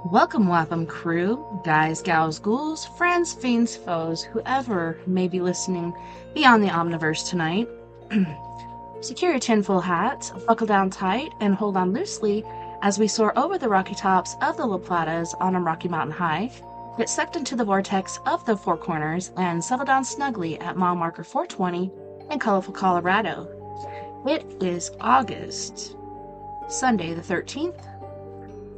Welcome, Wapham crew, guys, gals, ghouls, friends, fiends, foes, whoever may be listening beyond the Omniverse tonight. Secure your tinfoil hats, buckle down tight, and hold on loosely as we soar over the rocky tops of the La Platas on a Rocky Mountain high, get sucked into the vortex of the Four Corners, and settle down snugly at mile marker 420 in colorful Colorado. It is August, Sunday the 13th,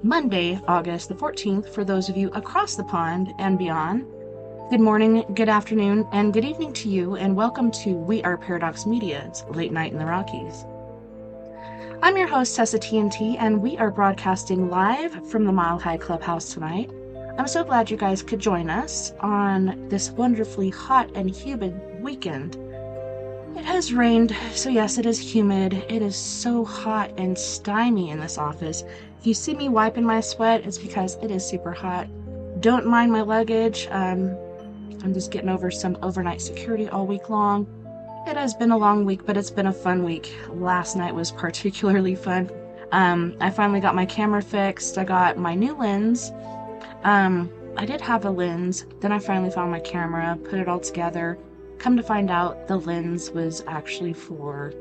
Monday, August the 14th, for those of you across the pond and beyond. Good morning, good afternoon, and good evening to you, and welcome to We Are Paradox Media's Late Night in the Rockies. I'm your host, TessaTNT, and we are broadcasting live from the Mile High Clubhouse tonight. I'm so glad you guys could join us on this wonderfully hot and humid weekend. It has rained, so yes, it is humid. It is so hot and stimy in this office. If you see me wiping my sweat, it's because it is super hot. Don't mind my luggage. I'm just getting over some overnight security all week long. It has been a long week, but it's been a fun week. Last night was particularly fun. I finally got my camera fixed. I got my new lens. I did have a lens. Then I finally found my camera, put it all together. Come to find out, the lens was actually for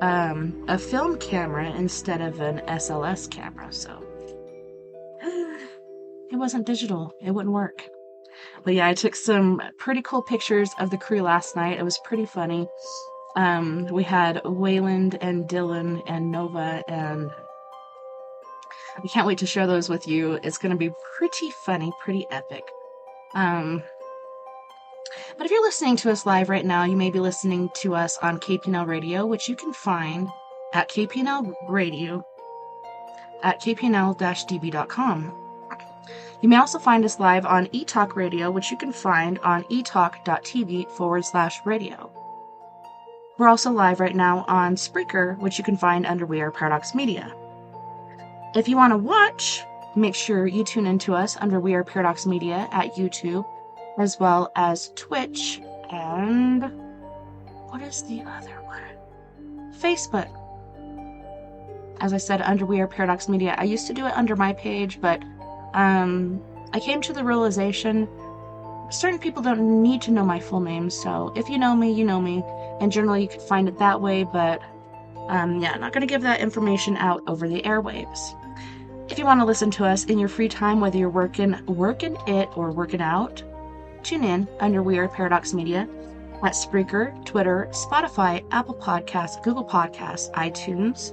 a film camera instead of an SLS camera, so it wasn't digital. It wouldn't work. But yeah, I took some pretty cool pictures of the crew last night. It was pretty funny. We had Wayland and Dylan and Nova, and I can't wait to share those with you. It's going to be pretty funny, pretty epic. But if you're listening to us live right now, you may be listening to us on KPNL Radio, which you can find at KPNL Radio at kpnl-db.com. You may also find us live on eTalk Radio, which you can find on etalk.tv/radio. We're also live right now on Spreaker, which you can find under We Are Paradox Media. If you want to watch, make sure you tune into us under We Are Paradox Media at YouTube, as well as Twitch, and what is the other one? Facebook. As I said, under We Are Paradox Media. I used to do it under my page, but I came to the realization certain people don't need to know my full name, so if you know me, you know me, and generally you can find it that way, but not going to give that information out over the airwaves. If you want to listen to us in your free time, whether you're working it or working out, tune in under We Are Paradox Media at Spreaker, Twitter, Spotify, Apple Podcasts, Google Podcasts, iTunes,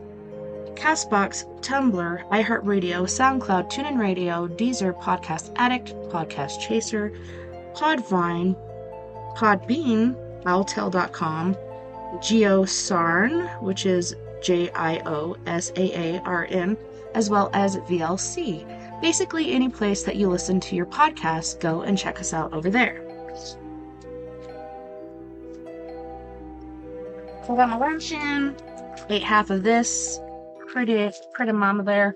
Castbox, Tumblr, iHeartRadio, SoundCloud, TuneIn Radio, Deezer, Podcast Addict, Podcast Chaser, Podvine, Podbean, Owltail.com, GeoSarn, which is JIOSAARN, as well as VLC. Basically, any place that you listen to your podcast, go and check us out over there. So I got my lunch in, ate half of this, pretty mama there.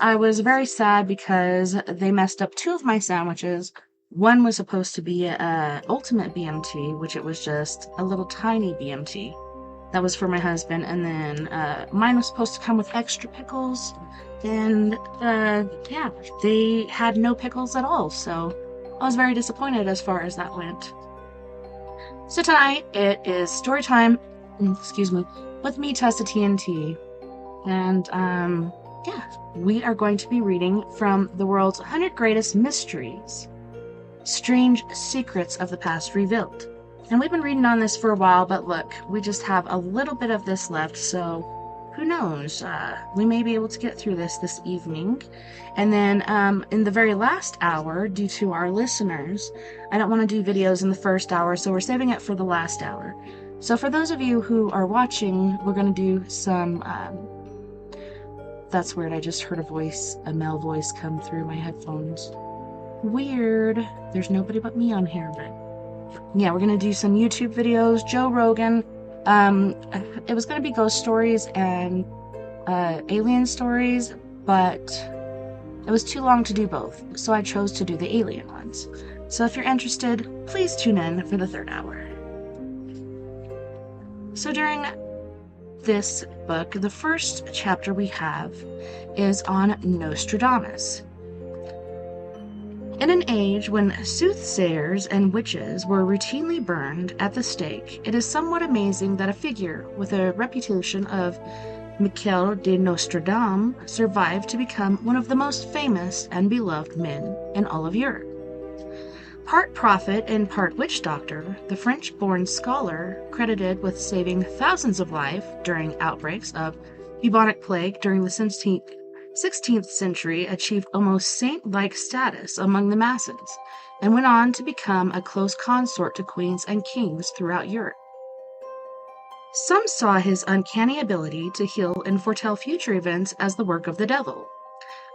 I was very sad because they messed up two of my sandwiches. One was supposed to be a ultimate BMT, which it was just a little tiny BMT. That was for my husband, and then mine was supposed to come with extra pickles, and they had no pickles at all, so I was very disappointed as far as that went. So tonight, it is story time, with me, TessaTNT, and we are going to be reading from the world's 100 Greatest Mysteries, Strange Secrets of the Past Revealed. And we've been reading on this for a while, but look, we just have a little bit of this left, so who knows? We may be able to get through this evening. And then in the very last hour, due to our listeners, I don't want to do videos in the first hour, so we're saving it for the last hour. So for those of you who are watching, we're going to do some... That's weird, I just heard a male voice come through my headphones. Weird. There's nobody but me on here, but... yeah, we're going to do some YouTube videos, Joe Rogan. It was going to be ghost stories and alien stories, but it was too long to do both, so I chose to do the alien ones. So if you're interested, please tune in for the third hour. So during this book, the first chapter we have is on Nostradamus. In an age when soothsayers and witches were routinely burned at the stake, it is somewhat amazing that a figure with a reputation of Michel de Nostradam survived to become one of the most famous and beloved men in all of Europe. Part prophet and part witch doctor, the French-born scholar, credited with saving thousands of lives during outbreaks of bubonic plague during the 16th century, achieved almost saint-like status among the masses, and went on to become a close consort to queens and kings throughout Europe. Some saw his uncanny ability to heal and foretell future events as the work of the devil.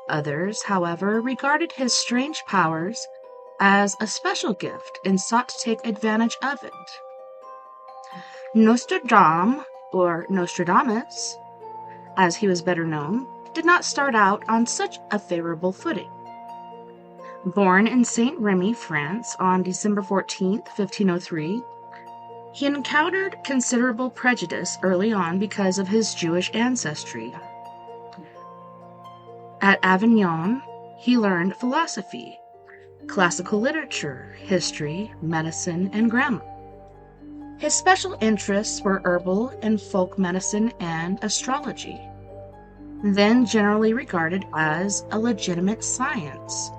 Others, however, regarded his strange powers as a special gift and sought to take advantage of it. Nostradam, or Nostradamus, as he was better known, did not start out on such a favorable footing. Born in Saint Remy, France, on December 14, 1503, he encountered considerable prejudice early on because of his Jewish ancestry. At Avignon, he learned philosophy, classical literature, history, medicine, and grammar. His special interests were herbal and folk medicine and astrology, then generally regarded as a legitimate science.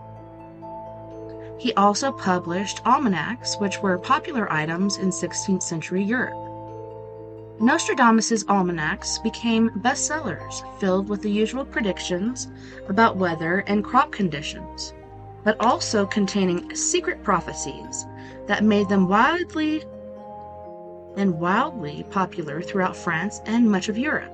He also published almanacs, which were popular items in 16th century Europe. Nostradamus's almanacs became bestsellers, filled with the usual predictions about weather and crop conditions, but also containing secret prophecies that made them wildly popular throughout France and much of Europe.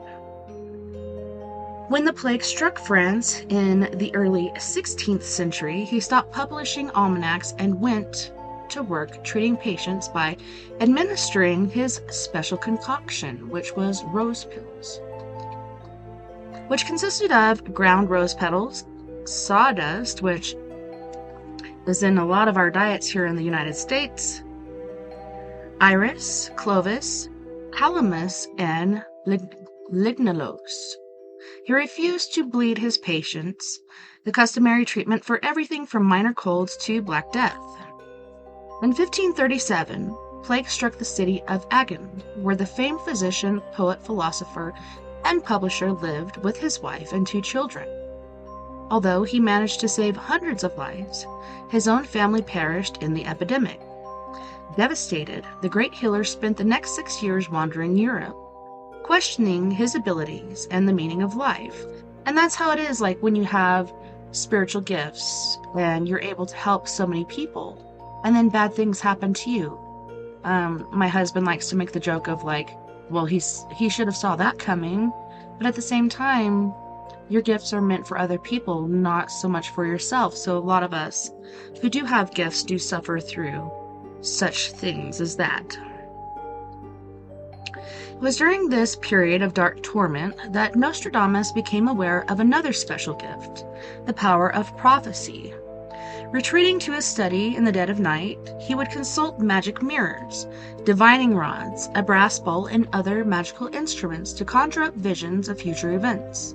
When the plague struck France in the early 16th century, he stopped publishing almanacs and went to work treating patients by administering his special concoction, which was rose pills, which consisted of ground rose petals, sawdust, which is in a lot of our diets here in the United States, iris, cloves, calamus, and lignolos. He refused to bleed his patients, the customary treatment for everything from minor colds to Black Death. In 1537, plague struck the city of Agen, where the famed physician, poet, philosopher, and publisher lived with his wife and 2 children. Although he managed to save hundreds of lives, his own family perished in the epidemic. Devastated, the great healer spent the next 6 years wandering Europe, questioning his abilities and the meaning of life. And that's how it is, like when you have spiritual gifts and you're able to help so many people, and then bad things happen to you. My husband likes to make the joke of like, well, he should have saw that coming, but at the same time, your gifts are meant for other people, not so much for yourself. So a lot of us who do have gifts do suffer through such things as that. It was during this period of dark torment that Nostradamus became aware of another special gift, the power of prophecy. Retreating to his study in the dead of night, he would consult magic mirrors, divining rods, a brass bowl, and other magical instruments to conjure up visions of future events.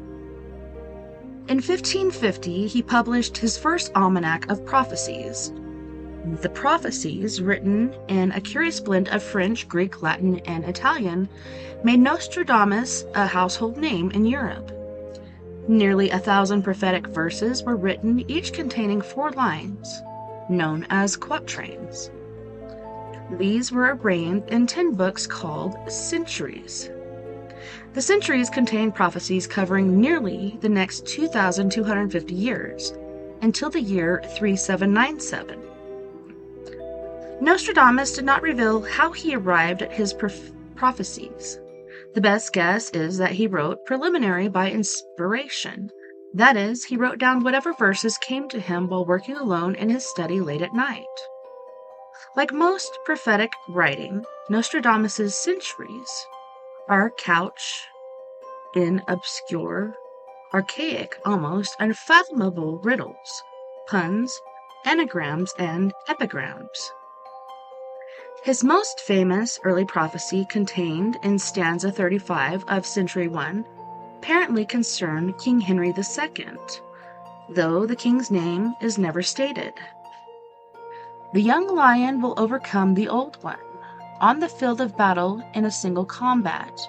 In 1550, he published his first almanac of prophecies. The prophecies, written in a curious blend of French, Greek, Latin, and Italian, made Nostradamus a household name in Europe. Nearly 1,000 prophetic verses were written, each containing 4 lines, known as quatrains. These were arranged in 10 books called centuries. The centuries contained prophecies covering nearly the next 2,250 years, until the year 3797. Nostradamus did not reveal how he arrived at his prophecies. The best guess is that he wrote preliminary by inspiration. That is, he wrote down whatever verses came to him while working alone in his study late at night. Like most prophetic writing, Nostradamus's centuries are couched in obscure, archaic, almost unfathomable riddles, puns, anagrams, and epigrams. His most famous early prophecy, contained in stanza 35 of Century 1, apparently concerned King Henry II, though the king's name is never stated. The young lion will overcome the old one on the field of battle in a single combat.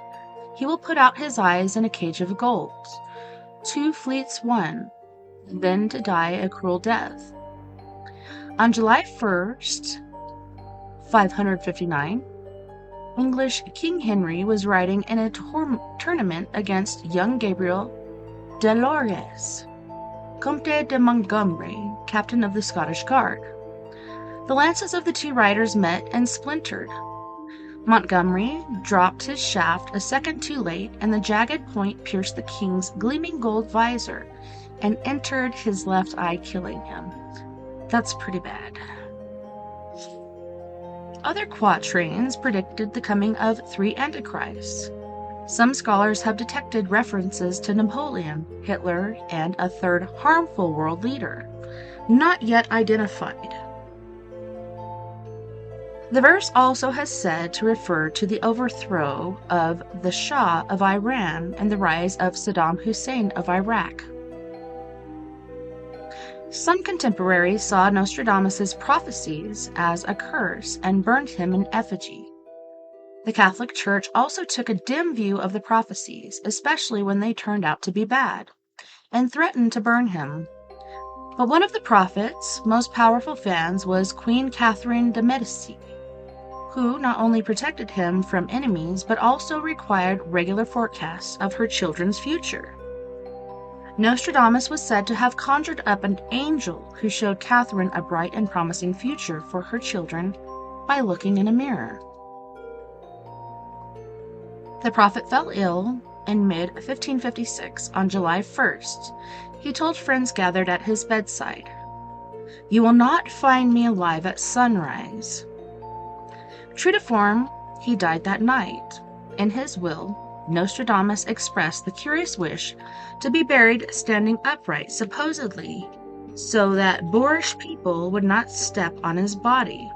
He will put out his eyes in a cage of gold. 2 fleets won, then to die a cruel death. On July 1st, 559, English King Henry was riding in a tournament against young Gabriel de Lorges, Comte de Montgomery, captain of the Scottish Guard. The lances of the 2 riders met and splintered. Montgomery dropped his shaft a second too late, and the jagged point pierced the king's gleaming gold visor and entered his left eye, killing him. That's pretty bad. Other quatrains predicted the coming of 3 antichrists. Some scholars have detected references to Napoleon, Hitler, and a third harmful world leader, not yet identified. The verse also has said to refer to the overthrow of the Shah of Iran and the rise of Saddam Hussein of Iraq. Some contemporaries saw Nostradamus' prophecies as a curse and burned him in effigy. The Catholic Church also took a dim view of the prophecies, especially when they turned out to be bad, and threatened to burn him. But one of the prophet's most powerful fans was Queen Catherine de' Medici, who not only protected him from enemies, but also required regular forecasts of her children's future. Nostradamus was said to have conjured up an angel who showed Catherine a bright and promising future for her children by looking in a mirror. The prophet fell ill in mid-1556 on July 1st. He told friends gathered at his bedside, "You will not find me alive at sunrise." True to form, he died that night. In his will, Nostradamus expressed the curious wish to be buried standing upright, supposedly, so that boorish people would not step on his body.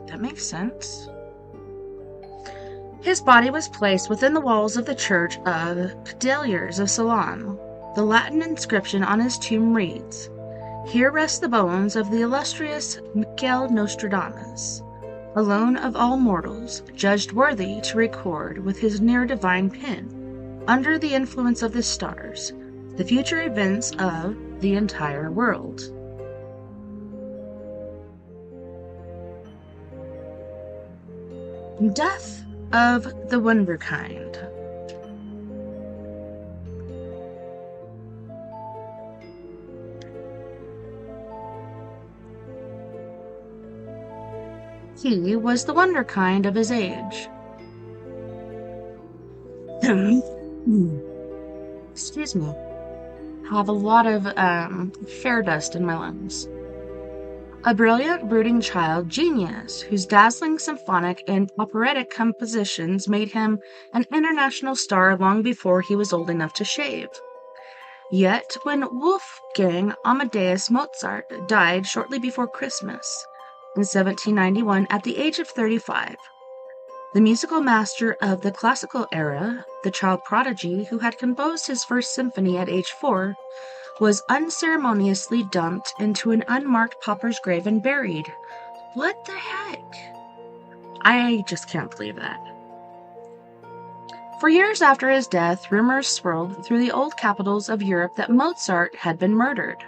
That makes sense. His body was placed within the walls of the Church of Pedaliers of Ceylon. The Latin inscription on his tomb reads, "Here rest the bones of the illustrious Michael Nostradamus, alone of all mortals, judged worthy to record with his near-divine pen, under the influence of the stars, the future events of the entire world." Death of the Wunderkind. He was the wunderkind of his age. Excuse me. I have a lot of fair dust in my lungs. A brilliant, brooding child genius whose dazzling symphonic and operatic compositions made him an international star long before he was old enough to shave. Yet, when Wolfgang Amadeus Mozart died shortly before Christmas, in 1791 at the age of 35, the musical master of the classical era, the child prodigy who had composed his first symphony at age 4, was unceremoniously dumped into an unmarked pauper's grave and buried. What the heck? I just can't believe that. For years after his death, rumors swirled through the old capitals of Europe that Mozart had been murdered.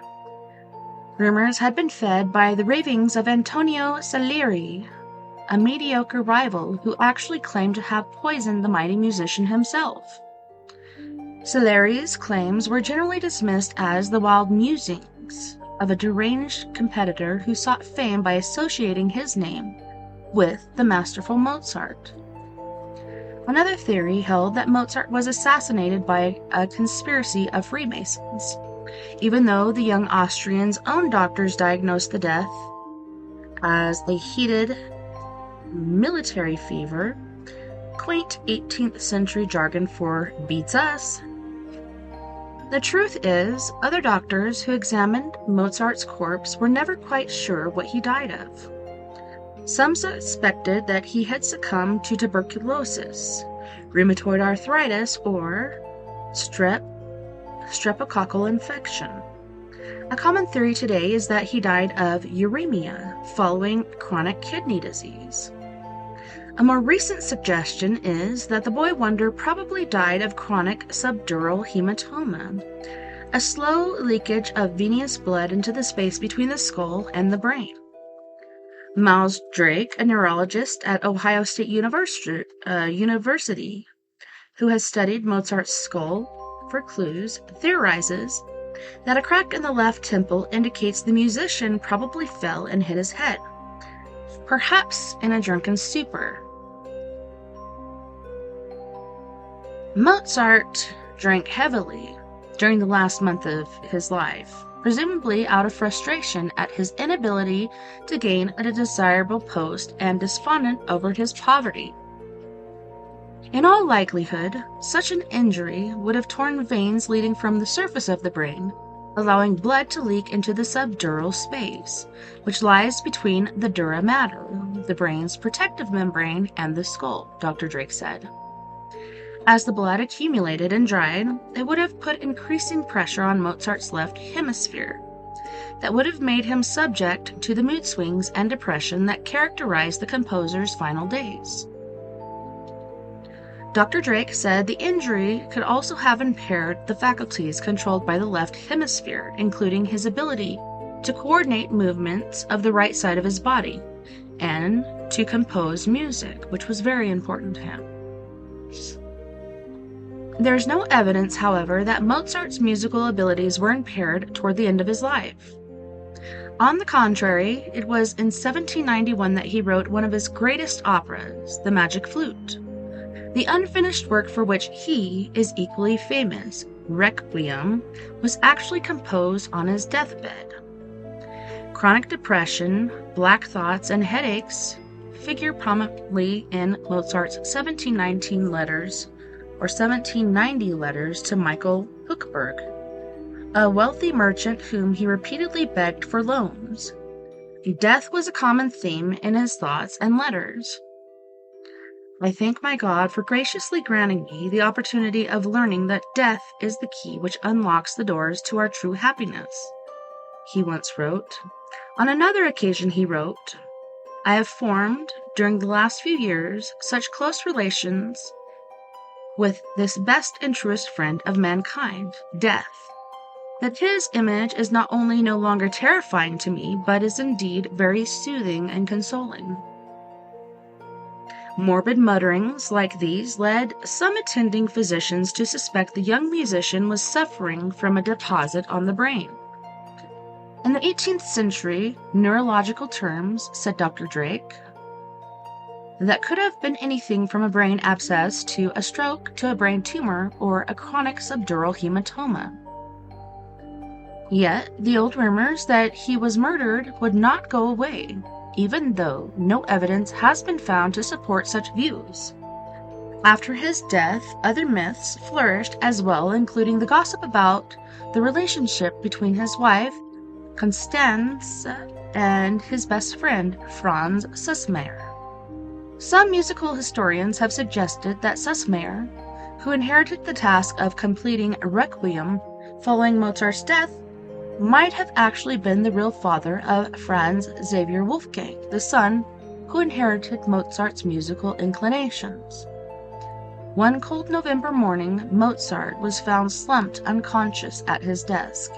Rumors had been fed by the ravings of Antonio Salieri, a mediocre rival who actually claimed to have poisoned the mighty musician himself. Salieri's claims were generally dismissed as the wild musings of a deranged competitor who sought fame by associating his name with the masterful Mozart. Another theory held that Mozart was assassinated by a conspiracy of Freemasons, even though the young Austrian's own doctors diagnosed the death as a heated military fever, quaint 18th century jargon for beats us. The truth is, other doctors who examined Mozart's corpse were never quite sure what he died of. Some suspected that he had succumbed to tuberculosis, rheumatoid arthritis, or streptococcal infection. A common theory today is that he died of uremia following chronic kidney disease. A more recent suggestion is that the boy wonder probably died of chronic subdural hematoma, a slow leakage of venous blood into the space between the skull and the brain. Miles Drake, a neurologist at Ohio State University, who has studied Mozart's skull for clues, theorizes that a crack in the left temple indicates the musician probably fell and hit his head, perhaps in a drunken stupor. Mozart drank heavily during the last month of his life, presumably out of frustration at his inability to gain a desirable post and despondent over his poverty. In all likelihood, such an injury would have torn veins leading from the surface of the brain, allowing blood to leak into the subdural space, which lies between the dura mater, the brain's protective membrane, and the skull, Dr. Drake said. As the blood accumulated and dried, it would have put increasing pressure on Mozart's left hemisphere that would have made him subject to the mood swings and depression that characterized the composer's final days. Dr. Drake said the injury could also have impaired the faculties controlled by the left hemisphere, including his ability to coordinate movements of the right side of his body and to compose music, which was very important to him. There is no evidence, however, that Mozart's musical abilities were impaired toward the end of his life. On the contrary, it was in 1791 that he wrote one of his greatest operas, The Magic Flute. The unfinished work for which he is equally famous, Requiem, was actually composed on his deathbed. Chronic depression, black thoughts, and headaches figure prominently in Mozart's 1790 letters to Michael Hochberg, a wealthy merchant whom he repeatedly begged for loans. Death was a common theme in his thoughts and letters. I thank my God for graciously granting me the opportunity of learning that death is the key which unlocks the doors to our true happiness, he once wrote. On another occasion he wrote, I have formed, during the last few years, such close relations with this best and truest friend of mankind, death, that his image is not only no longer terrifying to me, but is indeed very soothing and consoling. Morbid mutterings like these led some attending physicians to suspect the young musician was suffering from a deposit on the brain. In the 18th century, neurological terms, said Dr. Drake, that could have been anything from a brain abscess to a stroke to a brain tumor or a chronic subdural hematoma. Yet, the old rumors that he was murdered would not go away, even though no evidence has been found to support such views. After his death, other myths flourished as well, including the gossip about the relationship between his wife, Constance, and his best friend, Franz Sussmayer. Some musical historians have suggested that Sussmayer, who inherited the task of completing Requiem following Mozart's death, might have actually been the real father of Franz Xavier Wolfgang, the son who inherited Mozart's musical inclinations. One cold November morning, Mozart was found slumped unconscious at his desk.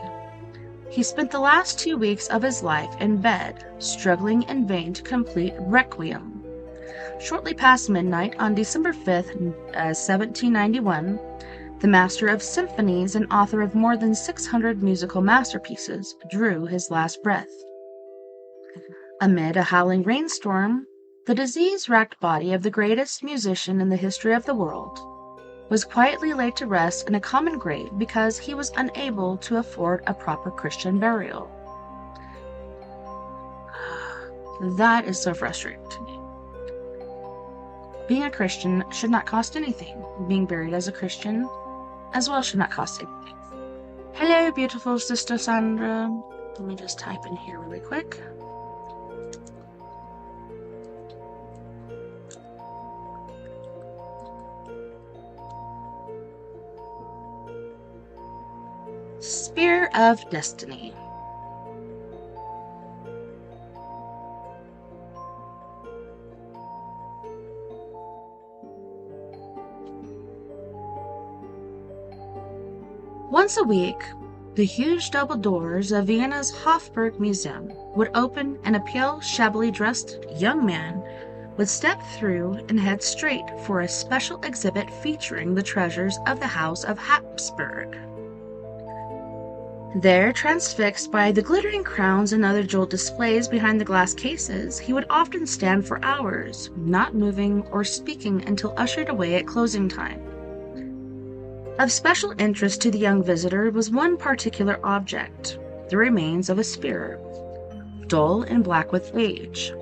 He spent the last 2 weeks of his life in bed, struggling in vain to complete Requiem. Shortly past midnight on December 5th, 1791, the master of symphonies and author of more than 600 musical masterpieces drew his last breath. Amid a howling rainstorm, the disease-racked body of the greatest musician in the history of the world was quietly laid to rest in a common grave because he was unable to afford a proper Christian burial. That is so frustrating to me. Being a Christian should not cost anything. Being buried as a Christian as well should not cost anything. Hello, beautiful Sister Sandra. Let me just type in here really quick. Spear of Destiny. Once a week, the huge double doors of Vienna's Hofburg Museum would open, and a pale, shabbily dressed young man would step through and head straight for a special exhibit featuring the treasures of the House of Habsburg. There, transfixed by the glittering crowns and other jeweled displays behind the glass cases, he would often stand for hours, not moving or speaking until ushered away at closing time. Of special interest to the young visitor was one particular object, the remains of a spear, dull and black with age.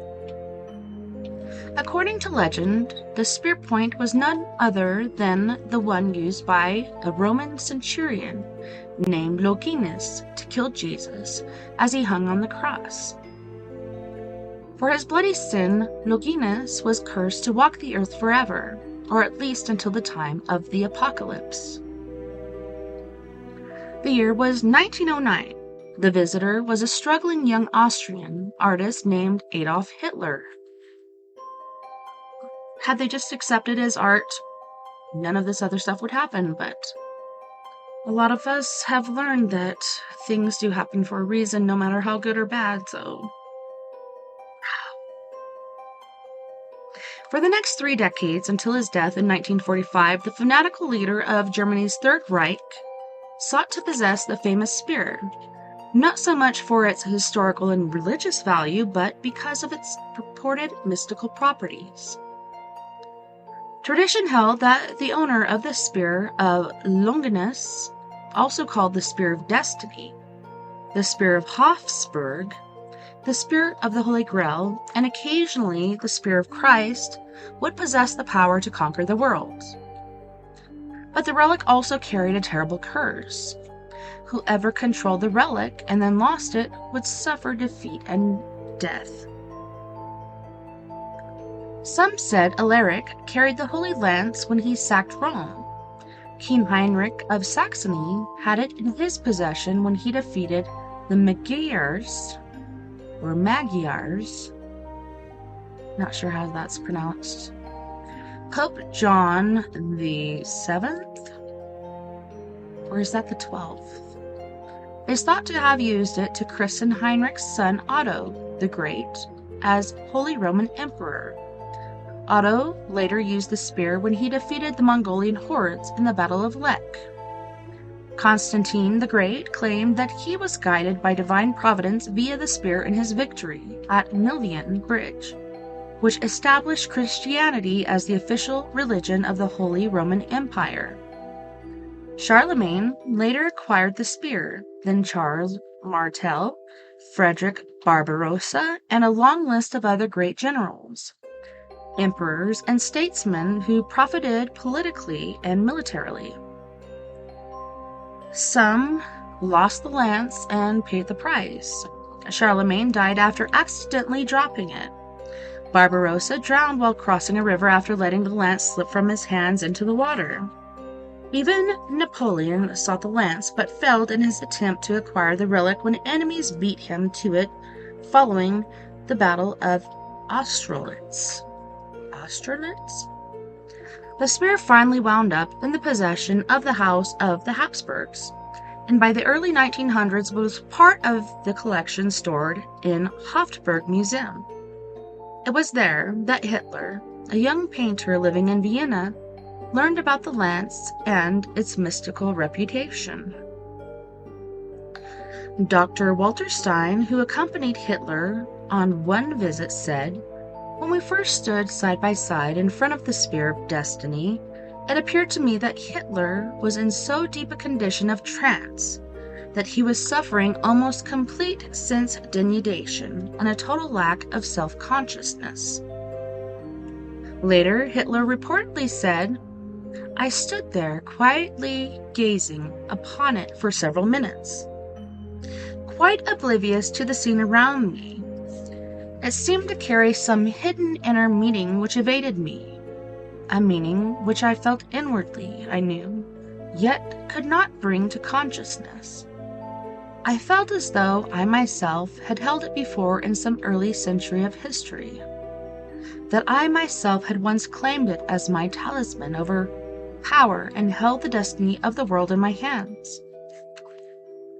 According to legend, the spear point was none other than the one used by a Roman centurion named Longinus to kill Jesus as he hung on the cross. For his bloody sin, Longinus was cursed to walk the earth forever, or at least until the time of the apocalypse. The year was 1909. The visitor was a struggling young Austrian artist named Adolf Hitler. Had they just accepted his art, none of this other stuff would happen, but a lot of us have learned that things do happen for a reason, no matter how good or bad, so. For the next 3 decades, until his death in 1945, the fanatical leader of Germany's Third Reich sought to possess the famous spear, not so much for its historical and religious value, but because of its purported mystical properties. Tradition held that the owner of the Spear of Longinus, also called the Spear of Destiny, the Spear of Hofsburg, the Spear of the Holy Grail, and occasionally the Spear of Christ, would possess the power to conquer the world. But the relic also carried a terrible curse. Whoever controlled the relic and then lost it would suffer defeat and death. Some said Alaric carried the Holy Lance when he sacked Rome. King Heinrich of Saxony had it in his possession when he defeated the Magyars, not sure how that's pronounced. Pope John the 7th? Or is that the 12th? Is thought to have used it to christen Heinrich's son Otto the Great as Holy Roman Emperor. Otto later used the spear when he defeated the Mongolian hordes in the Battle of Lech. Constantine the Great claimed that he was guided by divine providence via the spear in his victory at Milvian Bridge, which established Christianity as the official religion of the Holy Roman Empire. Charlemagne later acquired the spear, then Charles Martel, Frederick Barbarossa, and a long list of other great generals, emperors, and statesmen who profited politically and militarily. Some lost the lance and paid the price. Charlemagne died after accidentally dropping it. Barbarossa drowned while crossing a river after letting the lance slip from his hands into the water. Even Napoleon sought the lance, but failed in his attempt to acquire the relic when enemies beat him to it following the Battle of Austerlitz. The spear finally wound up in the possession of the House of the Habsburgs, and by the early 1900s was part of the collection stored in Hofburg Museum. It was there that Hitler, a young painter living in Vienna, learned about the lance and its mystical reputation. Dr. Walter Stein, who accompanied Hitler on one visit, said, "When we first stood side by side in front of the Spear of Destiny, it appeared to me that Hitler was in so deep a condition of trance that he was suffering almost complete sense denudation and a total lack of self-consciousness." Later, Hitler reportedly said, "I stood there quietly gazing upon it for several minutes, quite oblivious to the scene around me. It seemed to carry some hidden inner meaning which evaded me, a meaning which I felt inwardly I knew, yet could not bring to consciousness. I felt as though I myself had held it before in some early century of history, that I myself had once claimed it as my talisman over power and held the destiny of the world in my hands.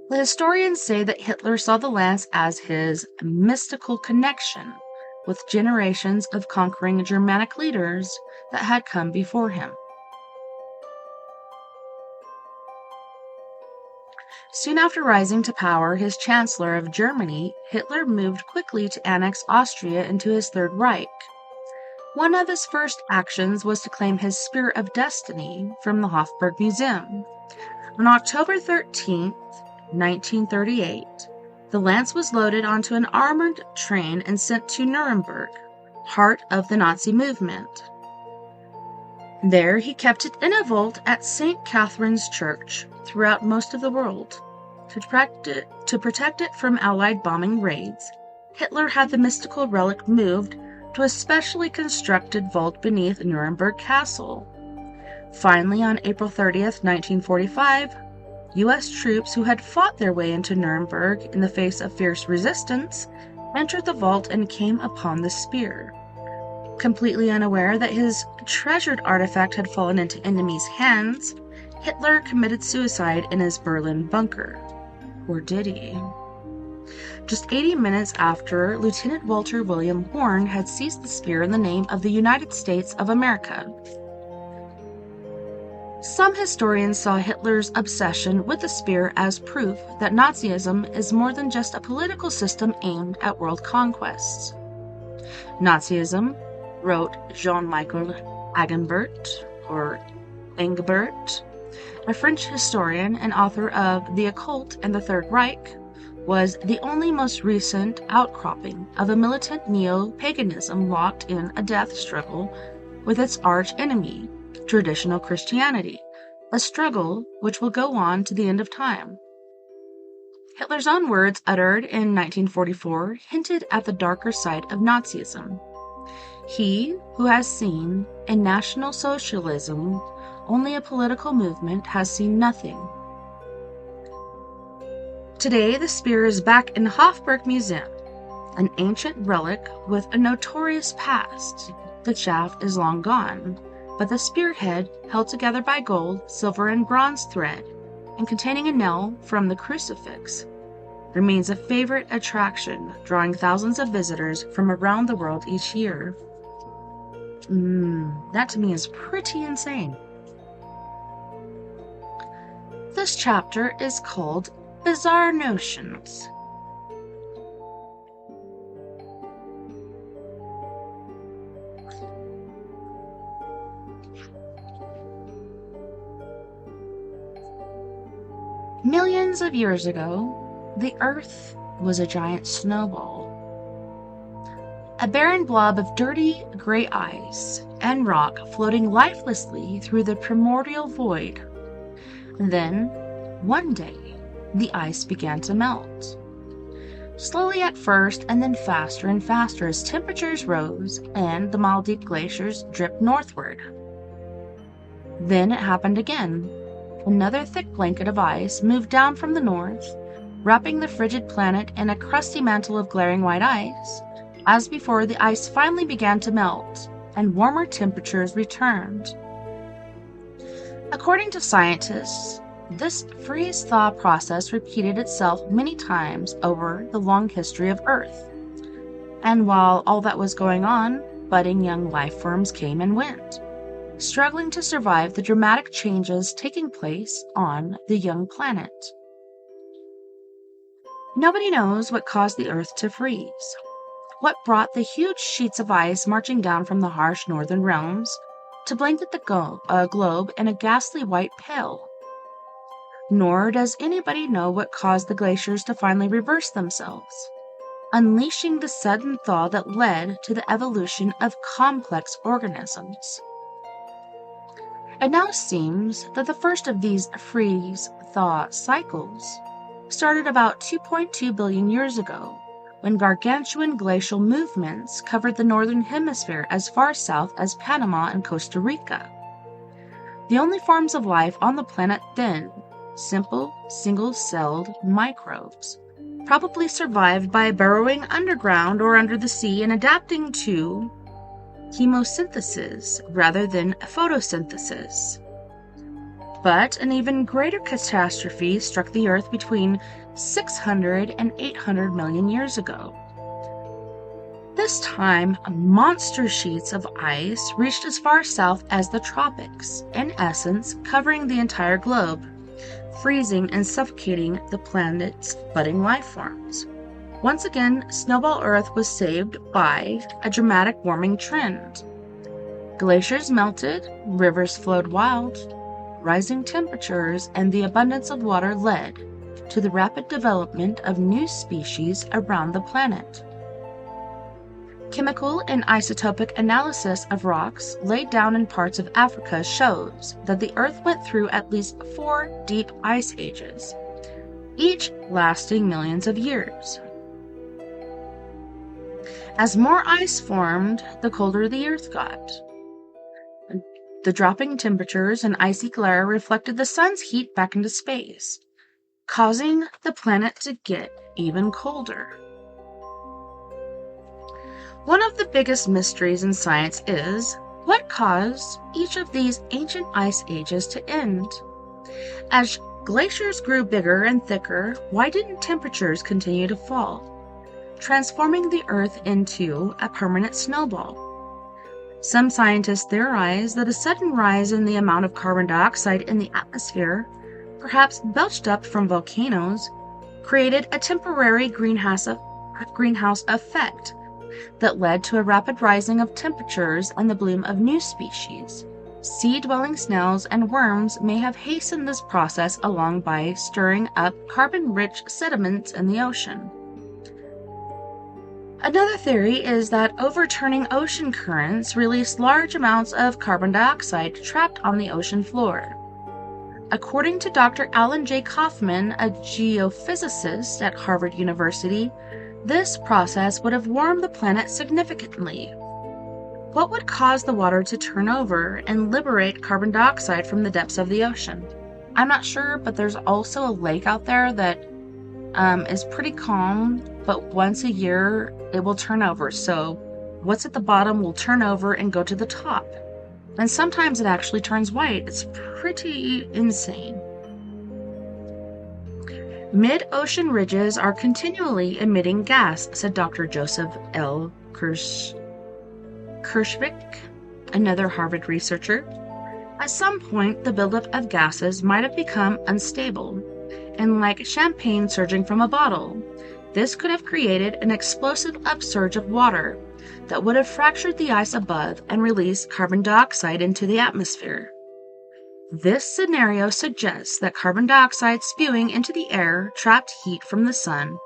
The historians say that Hitler saw the lance as his mystical connection with generations of conquering Germanic leaders that had come before him. Soon after rising to power as Chancellor of Germany, Hitler moved quickly to annex Austria into his Third Reich. One of his first actions was to claim his Spear of Destiny from the Hofburg Museum. On October 13, 1938, the lance was loaded onto an armored train and sent to Nuremberg, heart of the Nazi movement. There he kept it in a vault at St. Catherine's Church throughout most of the world. To protect it from Allied bombing raids, Hitler had the mystical relic moved to a specially constructed vault beneath Nuremberg Castle. Finally, on April 30th, 1945, U.S. troops who had fought their way into Nuremberg in the face of fierce resistance entered the vault and came upon the spear. Completely unaware that his treasured artifact had fallen into enemies' hands, Hitler committed suicide in his Berlin bunker. Or did he? Just 80 minutes after, Lieutenant Walter William Horn had seized the spear in the name of the United States of America. Some historians saw Hitler's obsession with the spear as proof that Nazism is more than just a political system aimed at world conquests. Nazism, wrote Jean-Michel Agamben, or Engelbert, a French historian and author of The Occult and the Third Reich, was the only most recent outcropping of a militant neo-paganism locked in a death struggle with its arch-enemy, traditional Christianity, a struggle which will go on to the end of time. Hitler's own words, uttered in 1944, hinted at the darker side of Nazism. He who has seen in National Socialism only a political movement has seen nothing. Today, the spear is back in Hofburg Museum, an ancient relic with a notorious past. The shaft is long gone, but the spearhead, held together by gold, silver, and bronze thread, and containing a knell from the crucifix, remains a favorite attraction, drawing thousands of visitors from around the world each year. That to me is pretty insane. This chapter is called Bizarre Notions. Millions of years ago, the Earth was a giant snowball. A barren blob of dirty gray ice and rock floating lifelessly through the primordial void. Then, one day, the ice began to melt. Slowly at first, and then faster and faster as temperatures rose and the mile-deep glaciers dripped northward. Then it happened again. Another thick blanket of ice moved down from the north, wrapping the frigid planet in a crusty mantle of glaring white ice. As before, the ice finally began to melt, and warmer temperatures returned. According to scientists, this freeze-thaw process repeated itself many times over the long history of Earth. And while all that was going on, budding young life forms came and went, struggling to survive the dramatic changes taking place on the young planet. Nobody knows what caused the Earth to freeze, what brought the huge sheets of ice marching down from the harsh northern realms to blanket the globe in a ghastly white pall. Nor does anybody know what caused the glaciers to finally reverse themselves, unleashing the sudden thaw that led to the evolution of complex organisms. It now seems that the first of these freeze-thaw cycles started about 2.2 billion years ago, when gargantuan glacial movements covered the northern hemisphere as far south as Panama and Costa Rica. The only forms of life on the planet then simple, single-celled microbes, probably survived by burrowing underground or under the sea and adapting to chemosynthesis rather than photosynthesis. But an even greater catastrophe struck the Earth between 600 and 800 million years ago. This time, monster sheets of ice reached as far south as the tropics, in essence covering the entire globe, freezing and suffocating the planet's budding life forms. Once again, Snowball Earth was saved by a dramatic warming trend. Glaciers melted, rivers flowed wild, rising temperatures and the abundance of water led to the rapid development of new species around the planet. Chemical and isotopic analysis of rocks laid down in parts of Africa shows that the Earth went through at least 4 deep ice ages, each lasting millions of years. As more ice formed, the colder the Earth got. The dropping temperatures and icy glare reflected the sun's heat back into space, causing the planet to get even colder. One of the biggest mysteries in science is what caused each of these ancient ice ages to end. As glaciers grew bigger and thicker, why didn't temperatures continue to fall, transforming the Earth into a permanent snowball? Some scientists theorize that a sudden rise in the amount of carbon dioxide in the atmosphere, perhaps belched up from volcanoes, created a temporary greenhouse effect that led to a rapid rising of temperatures and the bloom of new species. Sea-dwelling snails and worms may have hastened this process along by stirring up carbon-rich sediments in the ocean. Another theory is that overturning ocean currents release large amounts of carbon dioxide trapped on the ocean floor. According to Dr. Alan J. Kaufman, a geophysicist at Harvard University, this process would have warmed the planet significantly. What would cause the water to turn over and liberate carbon dioxide from the depths of the ocean? I'm not sure, but there's also a lake out there that is pretty calm, but once a year it will turn over. So what's at the bottom will turn over and go to the top. And sometimes it actually turns white. It's pretty insane. Mid-ocean ridges are continually emitting gas, said Dr. Joseph L. Kirschvik, another Harvard researcher. At some point, the buildup of gases might have become unstable, and like champagne surging from a bottle, this could have created an explosive upsurge of water that would have fractured the ice above and released carbon dioxide into the atmosphere. This scenario suggests that carbon dioxide spewing into the air trapped heat from the sun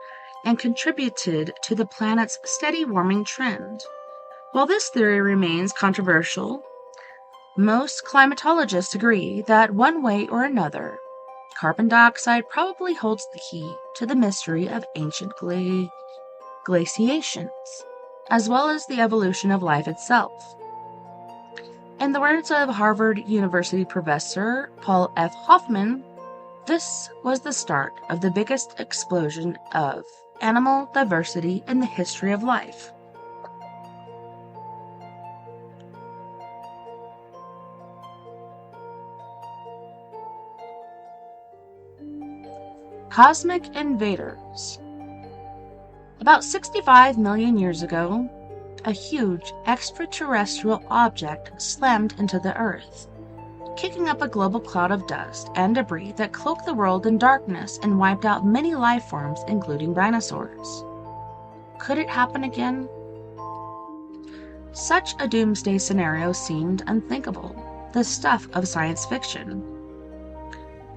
and contributed to the planet's steady warming trend. While this theory remains controversial, most climatologists agree that one way or another, carbon dioxide probably holds the key to the mystery of ancient glaciations, as well as the evolution of life itself. In the words of Harvard University professor Paul F. Hoffman, this was the start of the biggest explosion of animal diversity in the history of life. Cosmic invaders. About 65 million years ago, a huge extraterrestrial object slammed into the Earth, kicking up a global cloud of dust and debris that cloaked the world in darkness and wiped out many life forms, including dinosaurs. Could it happen again? Such a doomsday scenario seemed unthinkable, the stuff of science fiction.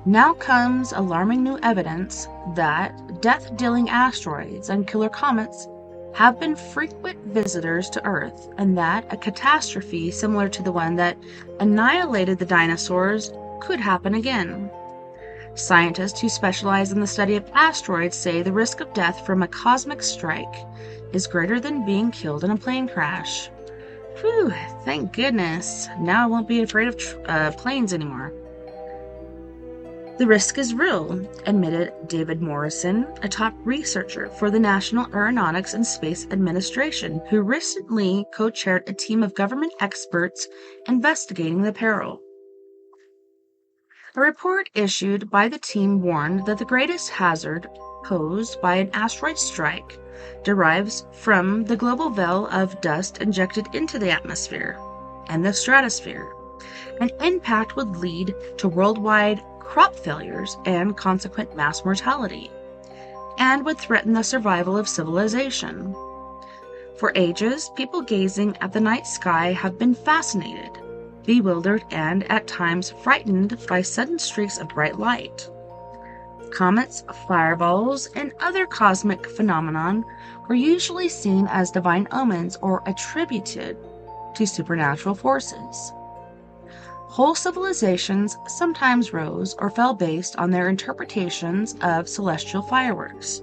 Now comes alarming new evidence that death-dealing asteroids and killer comets have been frequent visitors to Earth, and that a catastrophe similar to the one that annihilated the dinosaurs could happen again. Scientists who specialize in the study of asteroids say the risk of death from a cosmic strike is greater than being killed in a plane crash. Whew, thank goodness. Now I won't be afraid of planes anymore. The risk is real, admitted David Morrison, a top researcher for the National Aeronautics and Space Administration, who recently co-chaired a team of government experts investigating the peril. A report issued by the team warned that the greatest hazard posed by an asteroid strike derives from the global veil of dust injected into the atmosphere and the stratosphere. An impact would lead to worldwide crop failures and consequent mass mortality, and would threaten the survival of civilization. For ages, people gazing at the night sky have been fascinated, bewildered, and at times frightened by sudden streaks of bright light. Comets, fireballs, and other cosmic phenomenon were usually seen as divine omens or attributed to supernatural forces. Whole civilizations sometimes rose or fell based on their interpretations of celestial fireworks.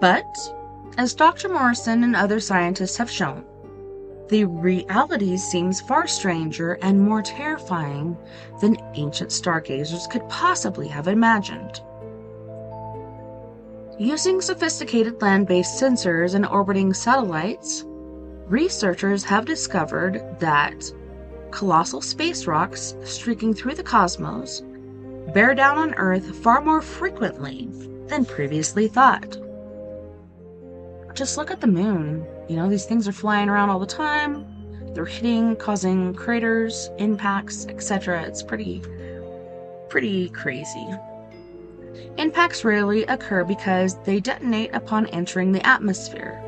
But, as Dr. Morrison and other scientists have shown, the reality seems far stranger and more terrifying than ancient stargazers could possibly have imagined. Using sophisticated land-based sensors and orbiting satellites, researchers have discovered that colossal space rocks streaking through the cosmos bear down on Earth far more frequently than previously thought. Just look at the moon. These things are flying around all the time. They're hitting, causing craters, impacts, etc. It's pretty crazy. Impacts rarely occur because they detonate upon entering the atmosphere.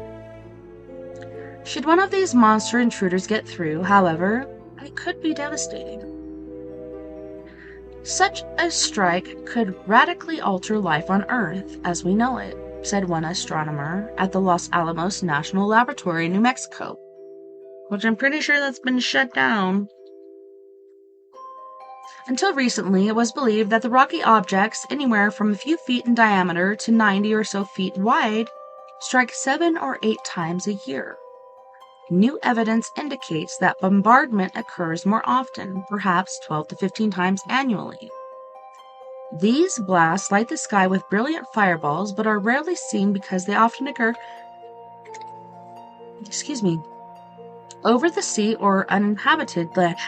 Should one of these monster intruders get through, however, it could be devastating. Such a strike could radically alter life on Earth as we know it, said one astronomer at the Los Alamos National Laboratory in New Mexico, which I'm pretty sure that's been shut down. Until recently, it was believed that the rocky objects, anywhere from a few feet in diameter to 90 or so feet wide, strike 7 or 8 times a year. New evidence indicates that bombardment occurs more often, perhaps 12 to 15 times annually. These blasts light the sky with brilliant fireballs, but are rarely seen because they often occur over the sea or uninhabited land.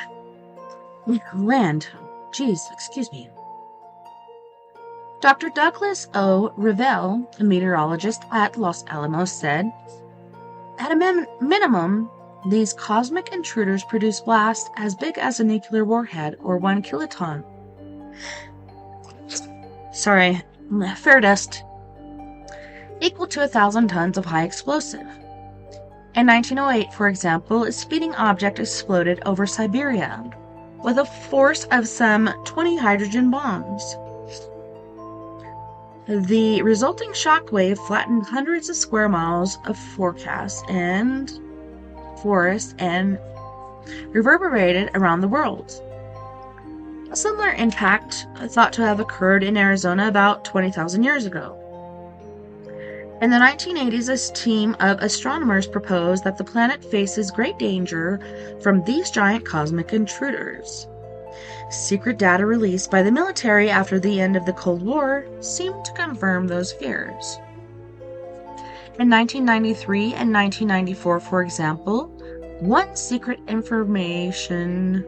Dr. Douglas O. Revelle, a meteorologist at Los Alamos, said, "At a minimum, these cosmic intruders produce blasts as big as a nuclear warhead or 1 kiloton. Fair dust, equal to 1,000 tons of high explosive. In 1908, for example, a speeding object exploded over Siberia with a force of some 20 hydrogen bombs. The resulting shockwave flattened hundreds of square miles of forests and reverberated around the world. A similar impact thought to have occurred in Arizona about 20,000 years ago. In the 1980s, a team of astronomers proposed that the planet faces great danger from these giant cosmic intruders. Secret data released by the military after the end of the Cold War seemed to confirm those fears. In 1993 and 1994, for example, one secret information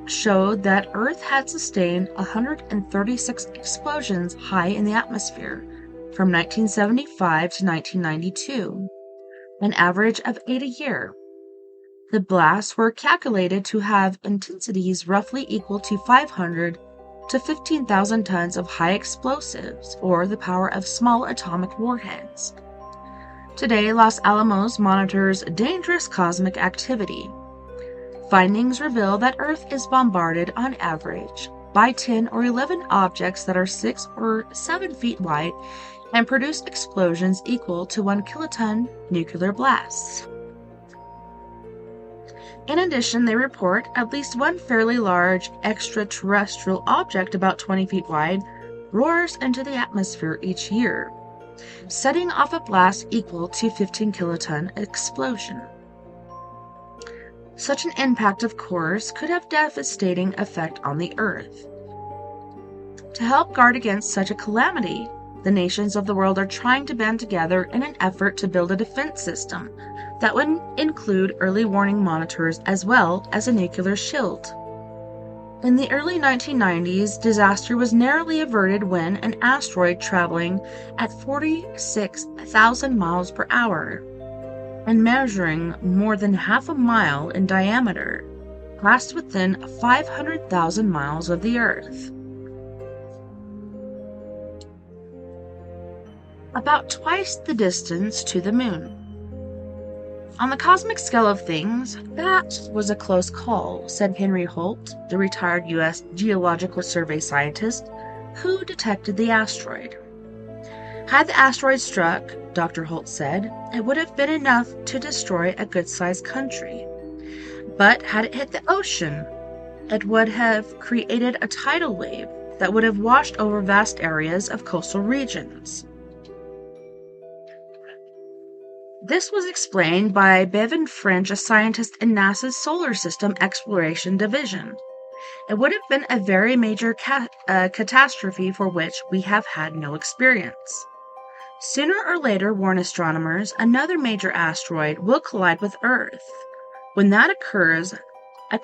showed that Earth had sustained 136 explosions high in the atmosphere from 1975 to 1992, an average of 8 a year. The blasts were calculated to have intensities roughly equal to 500 to 15,000 tons of high explosives, or the power of small atomic warheads. Today, Los Alamos monitors dangerous cosmic activity. Findings reveal that Earth is bombarded on average by 10 or 11 objects that are 6 or 7 feet wide and produce explosions equal to 1 kiloton nuclear blasts. In addition, they report at least one fairly large extraterrestrial object about 20 feet wide roars into the atmosphere each year, setting off a blast equal to 15 kiloton explosion. Such an impact, of course, could have devastating effect on the Earth. To help guard against such a calamity, the nations of the world are trying to band together in an effort to build a defense system that would include early warning monitors as well as a nuclear shield. In the early 1990s, disaster was narrowly averted when an asteroid traveling at 46,000 miles per hour and measuring more than half a mile in diameter passed within 500,000 miles of the Earth. About twice the distance to the Moon. On the cosmic scale of things, that was a close call, said Henry Holt, the retired U.S. Geological Survey scientist who detected the asteroid. Had the asteroid struck, Dr. Holt said, it would have been enough to destroy a good-sized country. But had it hit the ocean, it would have created a tidal wave that would have washed over vast areas of coastal regions. This was explained by Bevan French, a scientist in NASA's Solar System Exploration Division. It would have been a very major catastrophe for which we have had no experience. Sooner or later, warn astronomers, another major asteroid will collide with Earth. When that occurs, a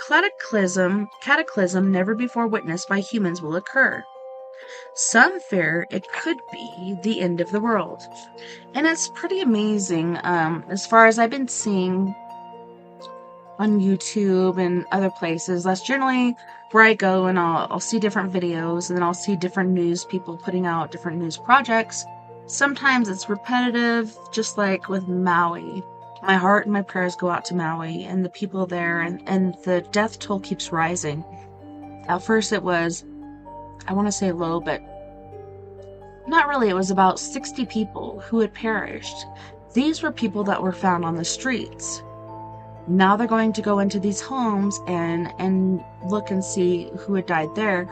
cataclysm never before witnessed by humans will occur. Some fear it could be the end of the world. And it's pretty amazing, as far as I've been seeing on YouTube and other places. That's generally where I go, and I'll see different videos, and then I'll see different news people putting out different news projects. Sometimes it's repetitive, just like with Maui. My heart and my prayers go out to Maui and the people there, and the death toll keeps rising. At first it was, I want to say low, but not really. It was about 60 people who had perished. These were people that were found on the streets. Now they're going to go into these homes and look and see who had died there.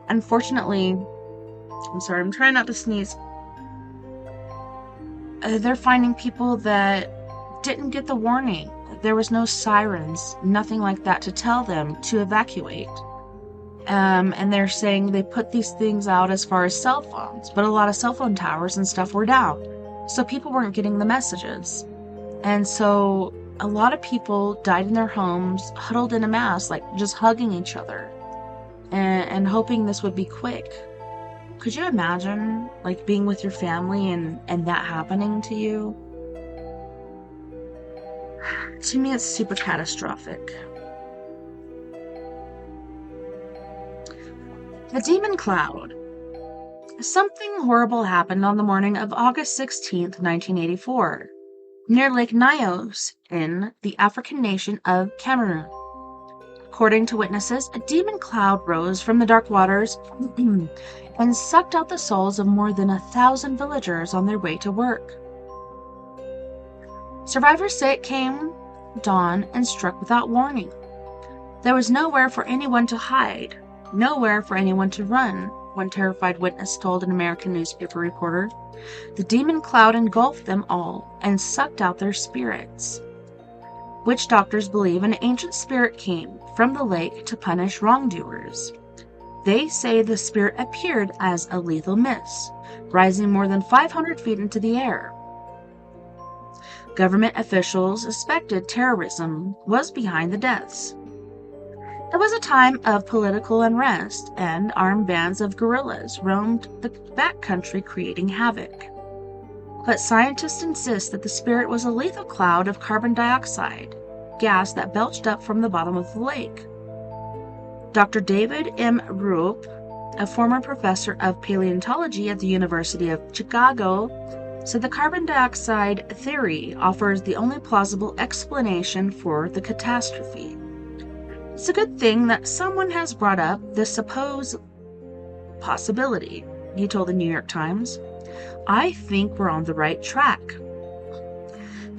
Unfortunately, I'm sorry, I'm trying not to sneeze. They're finding people that didn't get the warning. There was no sirens, nothing like that to tell them to evacuate. And they're saying they put these things out as far as cell phones, but a lot of cell phone towers and stuff were down. So people weren't getting the messages. And so a lot of people died in their homes, huddled in a mass, like just hugging each other and hoping this would be quick. Could you imagine, like, being with your family and that happening to you? To me, it's super catastrophic. The Demon Cloud. Something horrible happened on the morning of August 16th, 1984, near Lake Nyos in the African nation of Cameroon. According to witnesses, a demon cloud rose from the dark waters and sucked out the souls of more than 1,000 villagers on their way to work. Survivors say it came dawn and struck without warning. There was nowhere for anyone to hide, nowhere for anyone to run, one terrified witness told an American newspaper reporter. The demon cloud engulfed them all and sucked out their spirits. Witch doctors believe an ancient spirit came from the lake to punish wrongdoers. They say the spirit appeared as a lethal mist, rising more than 500 feet into the air. Government officials suspected terrorism was behind the deaths. It was a time of political unrest, and armed bands of guerrillas roamed the backcountry creating havoc. But scientists insist that the spirit was a lethal cloud of carbon dioxide, gas that belched up from the bottom of the lake. Dr. David M. Rupp, a former professor of paleontology at the University of Chicago, said the carbon dioxide theory offers the only plausible explanation for the catastrophe. It's a good thing that someone has brought up this supposed possibility, he told the New York Times. I think we're on the right track.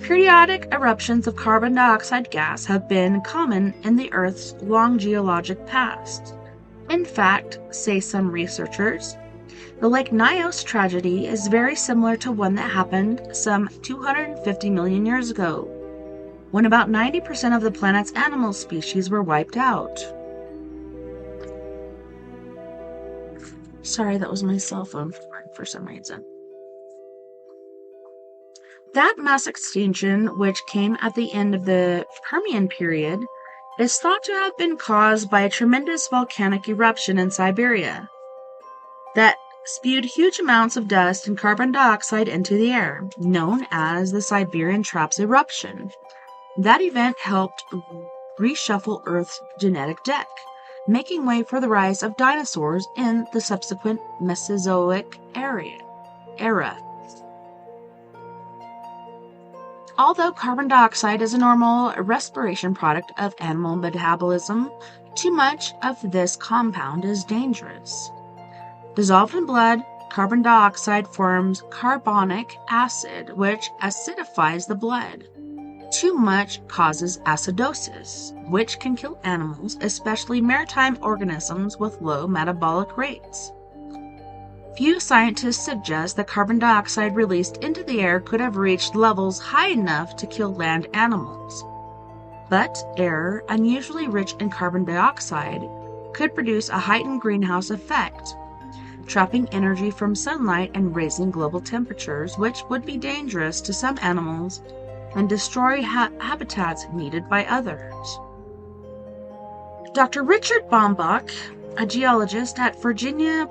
Periodic eruptions of carbon dioxide gas have been common in the Earth's long geologic past. In fact, say some researchers, the Lake Nyos tragedy is very similar to one that happened some 250 million years ago, when about 90% of the planet's animal species were wiped out. Sorry, that was my cell phone for some reason. That mass extinction, which came at the end of the Permian period, is thought to have been caused by a tremendous volcanic eruption in Siberia that spewed huge amounts of dust and carbon dioxide into the air, known as the Siberian Traps eruption. That event helped reshuffle Earth's genetic deck, making way for the rise of dinosaurs in the subsequent Mesozoic era. Although carbon dioxide is a normal respiration product of animal metabolism, too much of this compound is dangerous. Dissolved in blood, carbon dioxide forms carbonic acid, which acidifies the blood. Too much causes acidosis, which can kill animals, especially maritime organisms with low metabolic rates. Few scientists suggest that carbon dioxide released into the air could have reached levels high enough to kill land animals. But air, unusually rich in carbon dioxide, could produce a heightened greenhouse effect, trapping energy from sunlight and raising global temperatures, which would be dangerous to some animals and destroy habitats needed by others. Dr. Richard Bombach, a geologist at Virginia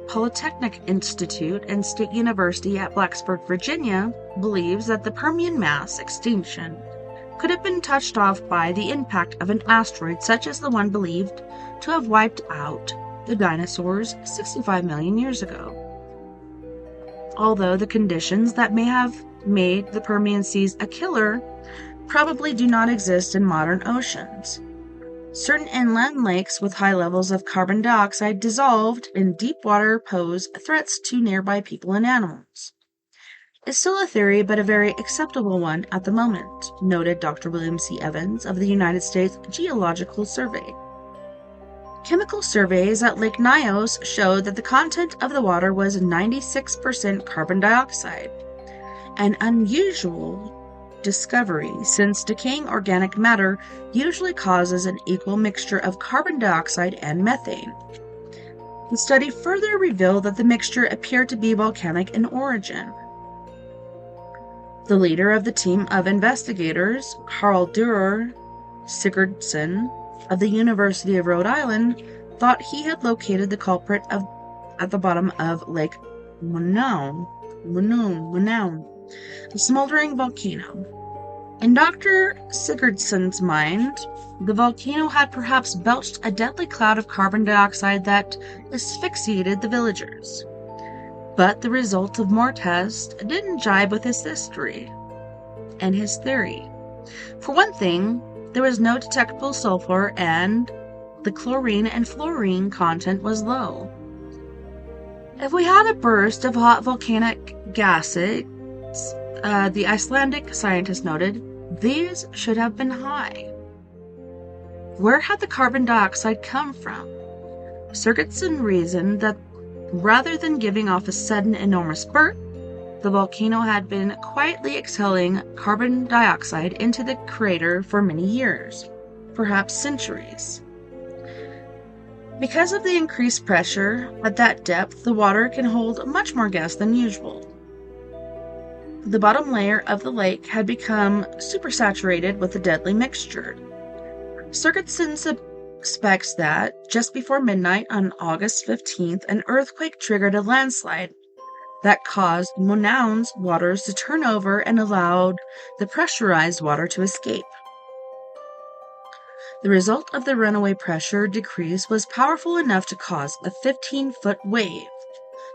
Polytechnic Institute and State University at Blacksburg, Virginia, believes that the Permian mass extinction could have been touched off by the impact of an asteroid such as the one believed to have wiped out the dinosaurs 65 million years ago. Although the conditions that may have made the Permian seas a killer probably do not exist in modern oceans. Certain inland lakes with high levels of carbon dioxide dissolved in deep water pose threats to nearby people and animals. It's still a theory, but a very acceptable one at the moment, noted Dr. William C. Evans of the United States Geological Survey. Chemical surveys at Lake Nyos showed that the content of the water was 96% carbon dioxide, an unusual discovery since decaying organic matter usually causes an equal mixture of carbon dioxide and methane. The study further revealed that the mixture appeared to be volcanic in origin. The leader of the team of investigators, Haraldur Sigurdsson of the University of Rhode Island, thought he had located the culprit at the bottom of Lake Manaum, a smoldering volcano. In Dr. Sigurdsson's mind, the volcano had perhaps belched a deadly cloud of carbon dioxide that asphyxiated the villagers. But the results of more tests didn't jibe with his history and his theory. For one thing, there was no detectable sulfur and the chlorine and fluorine content was low. If we had a burst of hot volcanic gases, the Icelandic scientist noted, these should have been high. Where had the carbon dioxide come from? Sigurdsson reasoned that rather than giving off a sudden enormous spurt, the volcano had been quietly exhaling carbon dioxide into the crater for many years, perhaps centuries. Because of the increased pressure at that depth, the water can hold much more gas than usual. The bottom layer of the lake had become supersaturated with the deadly mixture. Sigurdsson suspects that, just before midnight on August 15th, an earthquake triggered a landslide that caused Manaum's waters to turn over and allowed the pressurized water to escape. The result of the runaway pressure decrease was powerful enough to cause a 15-foot wave,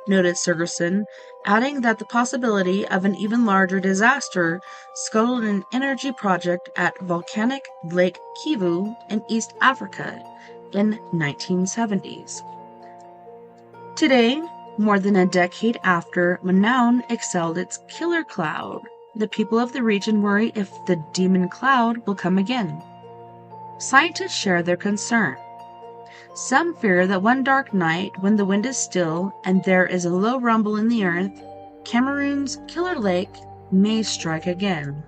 noted Sigurdsson, adding that the possibility of an even larger disaster scuttled an energy project at volcanic Lake Kivu in East Africa in 1970s. Today, more than a decade after Manaum expelled its killer cloud, the people of the region worry if the demon cloud will come again. Scientists share their concern. Some fear that one dark night, when the wind is still and there is a low rumble in the earth, Cameroon's killer lake may strike again.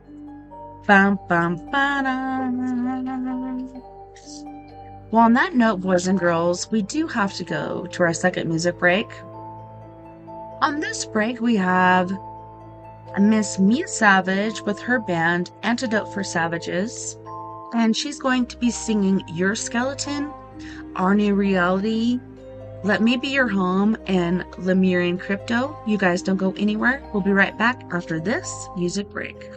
Bum, bum, ba-dum. Well, on that note, boys and girls, we do have to go to our second music break. On this break, we have Miss Mia Savage with her band Antidote for Savages, and she's going to be singing Your Skeleton, Our New Reality, Let Me Be Your Home, and Lemurian Crypto. You guys don't go anywhere. We'll be right back after this music break.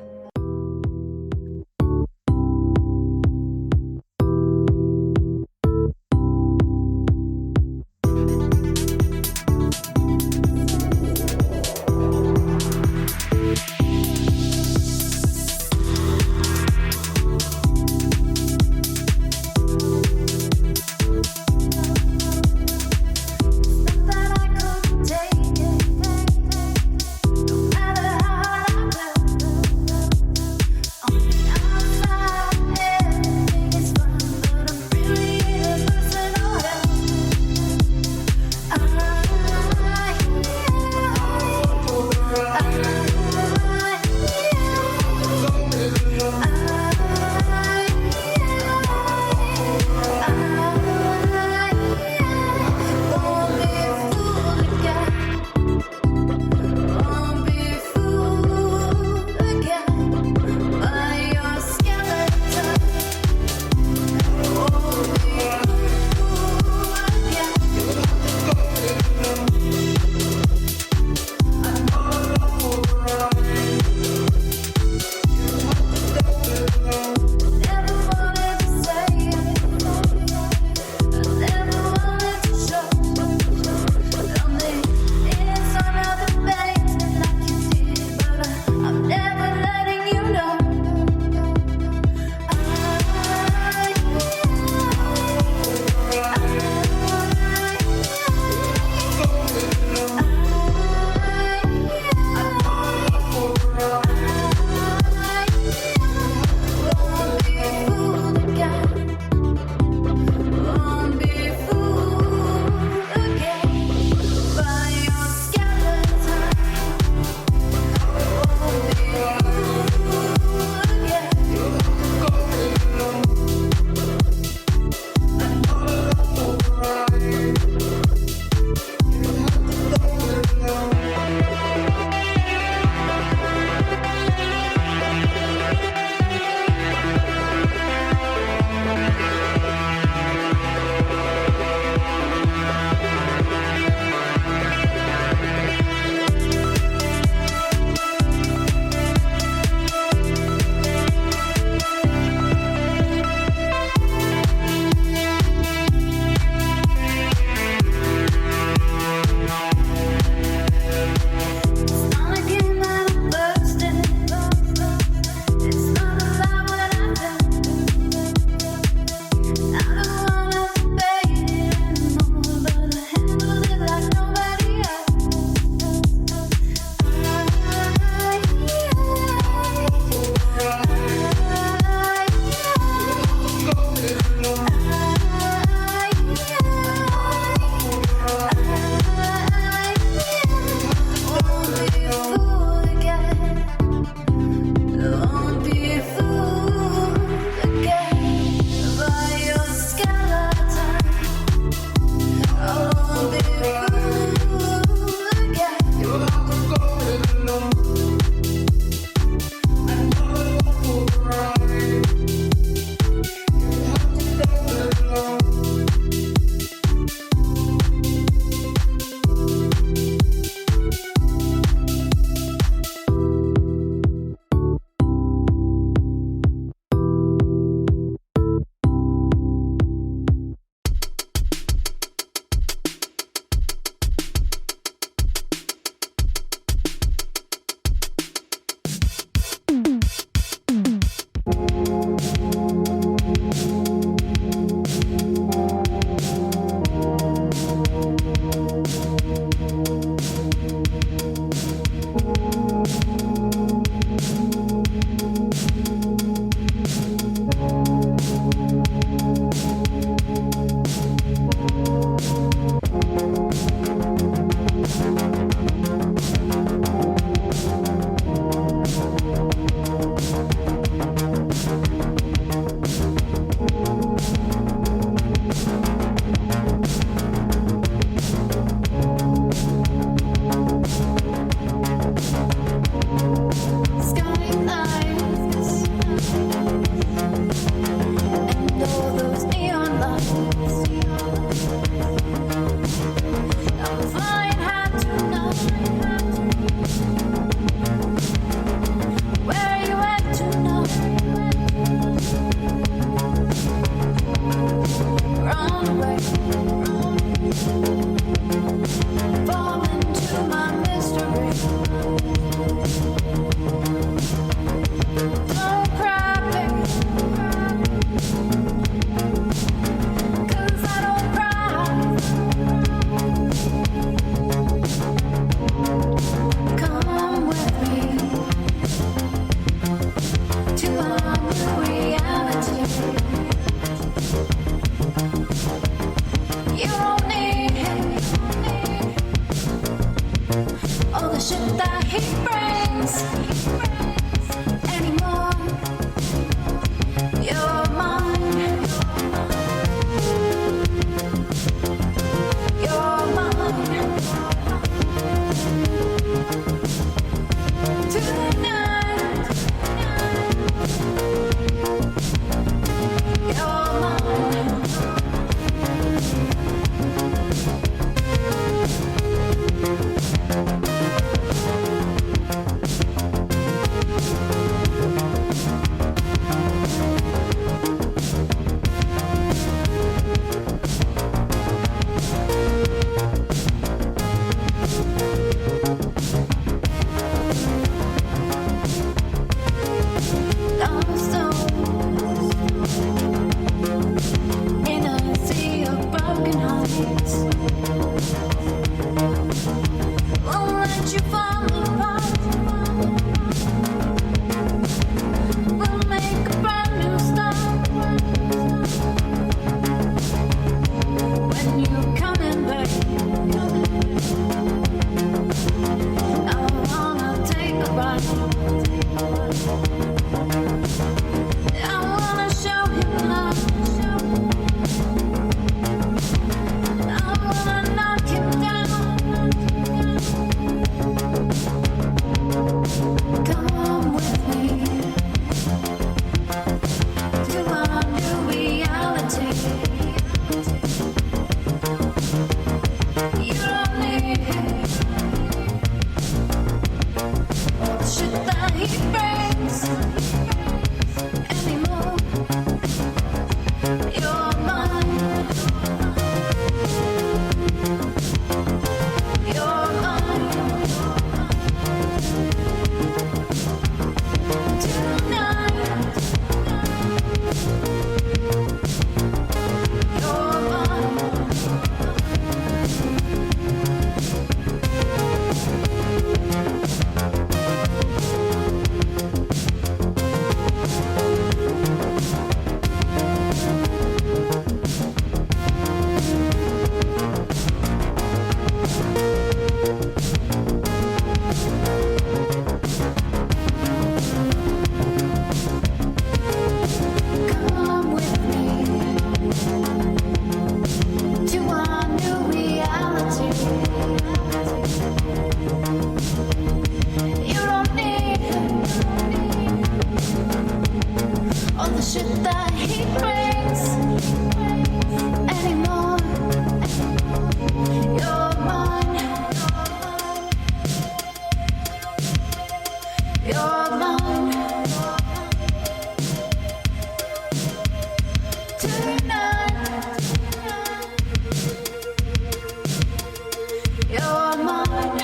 You're mine.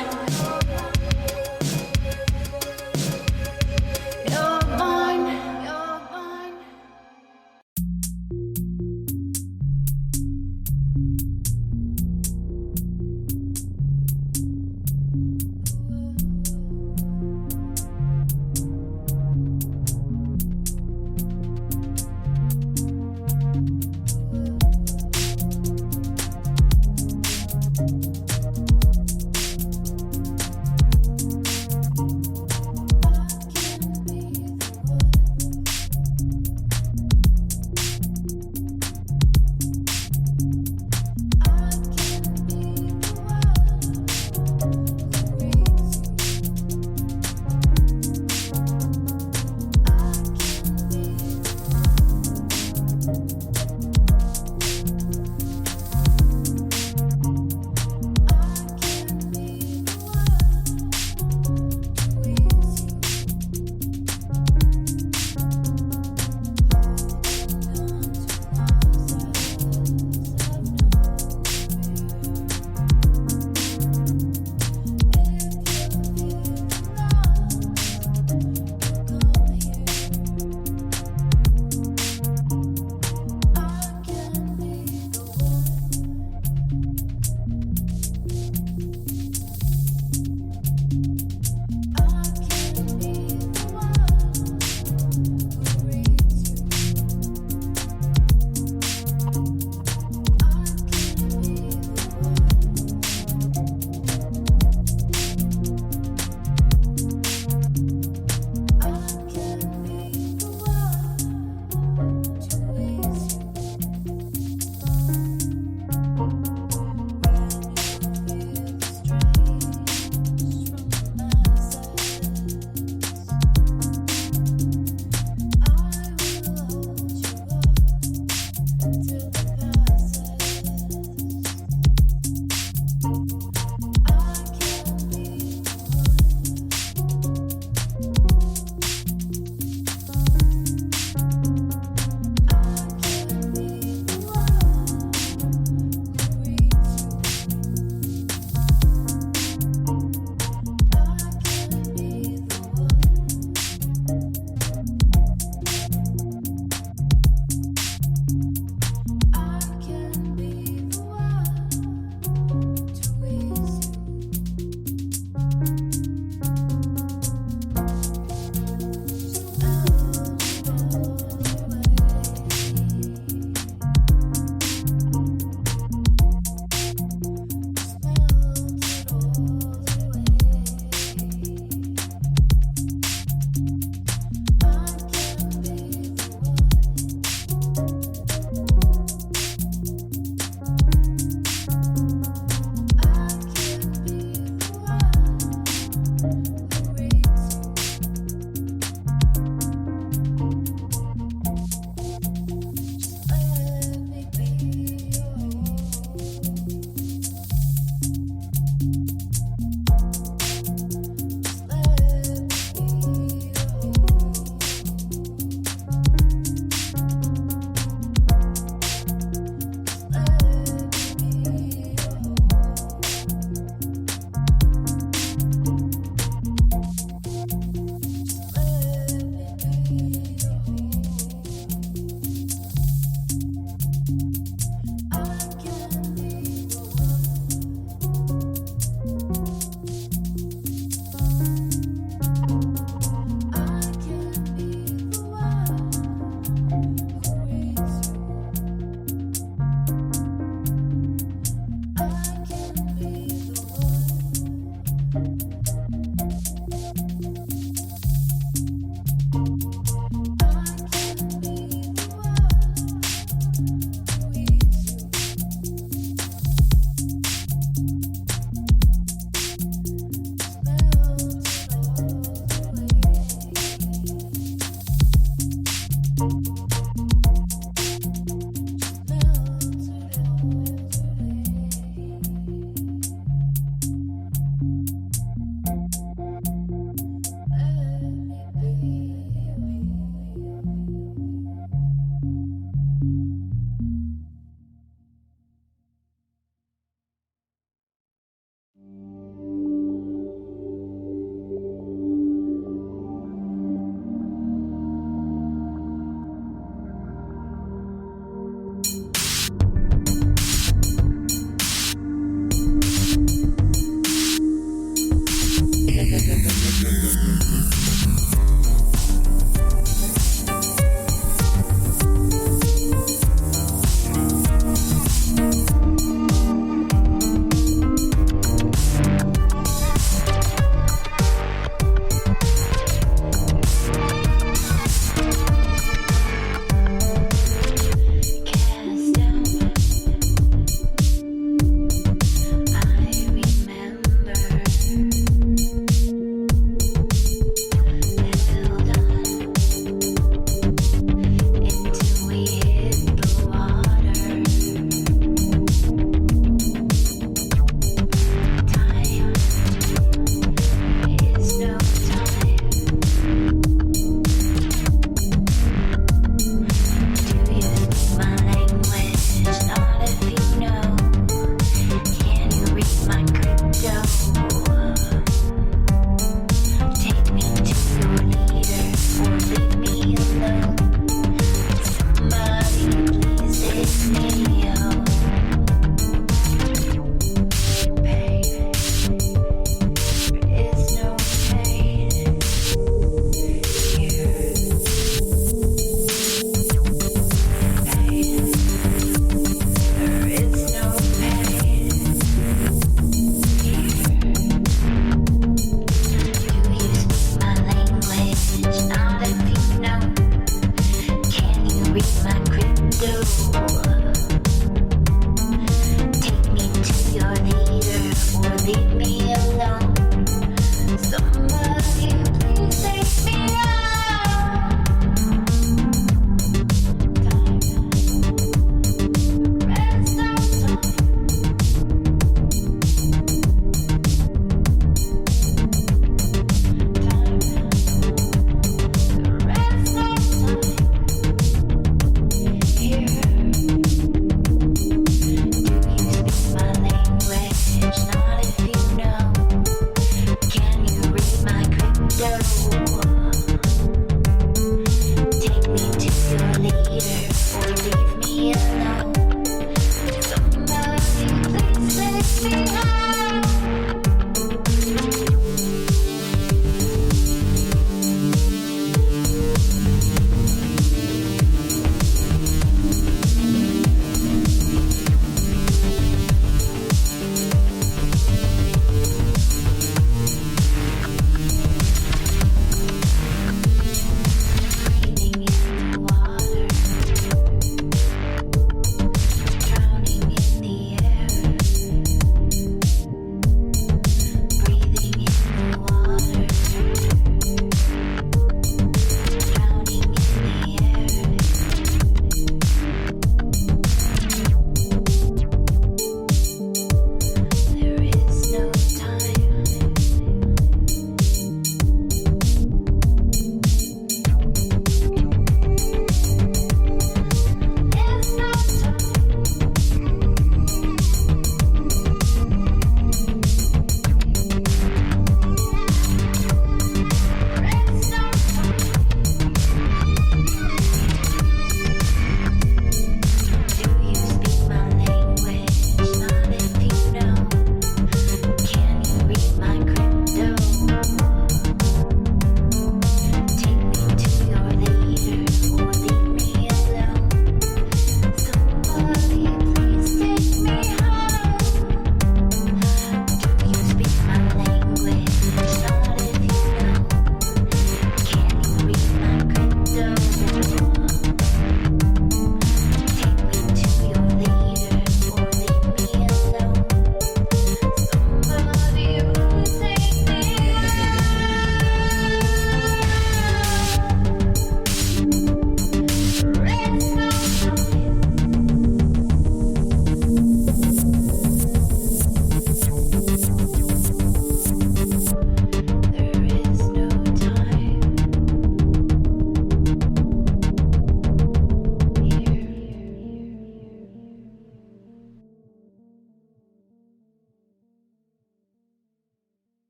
You're mine. You're mine.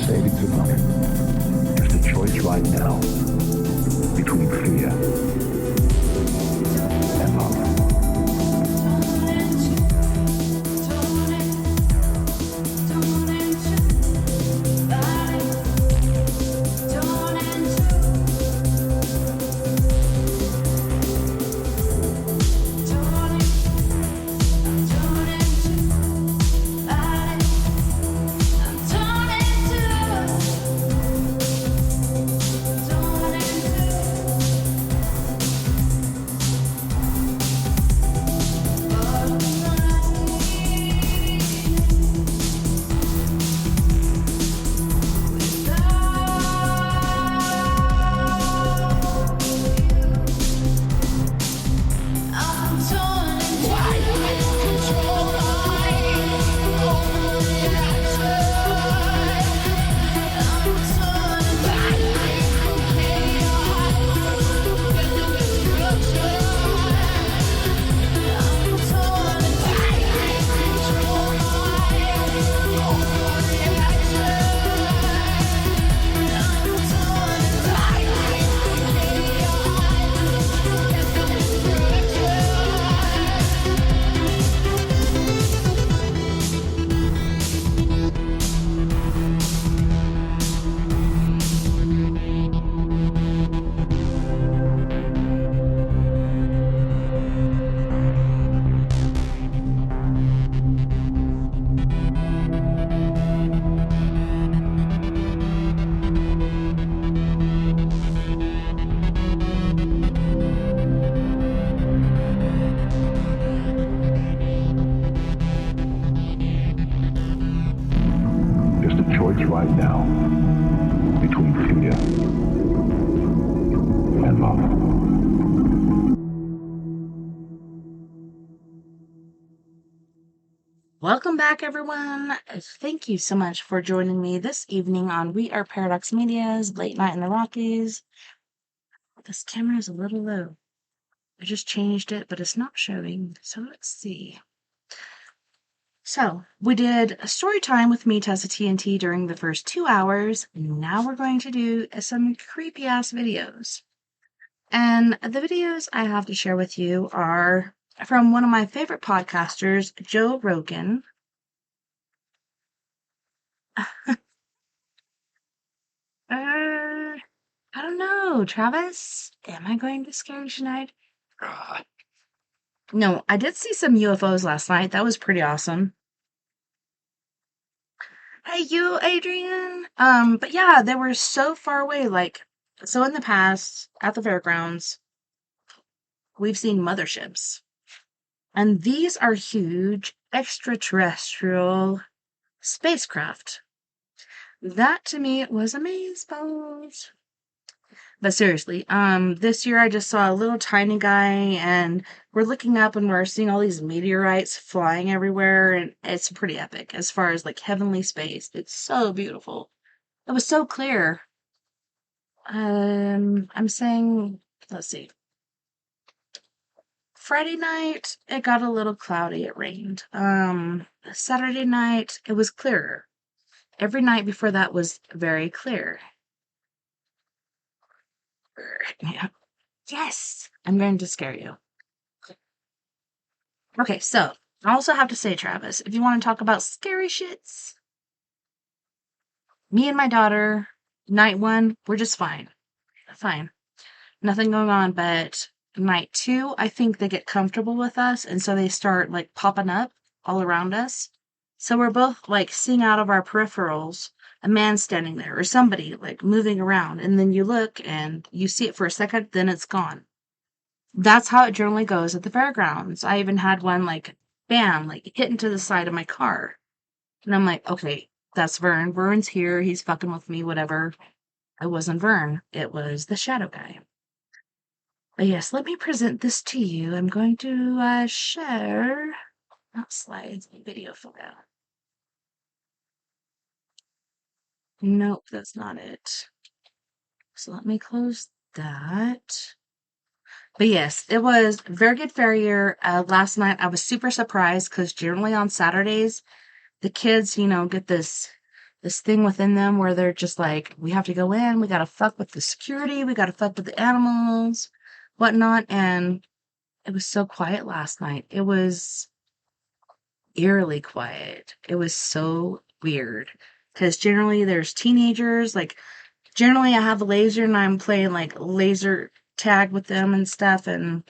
savings account. Just a choice right now between fear and love. Just a choice right now between fear and love. Welcome back, everyone. Thank you so much for joining me this evening on We Are Paradox Media's Late Night in the Rockies. This camera is a little low. I just changed it, but it's not showing. So let's see. So we did a story time with me, TessaTNT, during the first 2 hours. Now we're going to do some creepy ass videos. And the videos I have to share with you are from one of my favorite podcasters, Joe Rogan. I don't know, Travis. Am I going to scare you tonight? No, I did see some UFOs last night. That was pretty awesome. Hey, you, Adrian. But yeah, they were so far away. So in the past, at the fairgrounds, we've seen motherships. And these are huge extraterrestrial spacecraft. That to me was amazeballs. But seriously, this year I just saw a little tiny guy, and we're looking up and we're seeing all these meteorites flying everywhere, and it's pretty epic as far as like heavenly space. It's so beautiful. It was so clear. I'm saying, let's see. Friday night, it got a little cloudy. It rained. Saturday night, it was clearer. Every night before that was very clear. Yeah. Yes, I'm going to scare you. Okay, so I also have to say, Travis, if you want to talk about scary shits, me and my daughter, night one, we're just fine. Fine. Nothing going on, but night two, I think they get comfortable with us, and so they start like popping up all around us. So we're both like seeing out of our peripherals a man standing there or somebody like moving around, and then you look and you see it for a second, then it's gone. That's how it generally goes at the fairgrounds. I even had one like bam, like hit into the side of my car. And I'm like, okay, that's Vern. Vern's here. He's fucking with me, whatever. It wasn't Vern. It was the shadow guy. But yes, let me present this to you. I'm going to share, not slides, video photo. Nope, that's not it. So let me close that. But yes, it was very good fair year. Last night I was super surprised because generally on Saturdays, the kids, get this this thing within them where they're just like, we have to go in, we gotta fuck with the security, we gotta fuck with the animals, whatnot. And it was so quiet last night. It was eerily quiet. It was so weird. Because generally there's teenagers, like, generally I have a laser and I'm playing like laser tag with them and stuff. And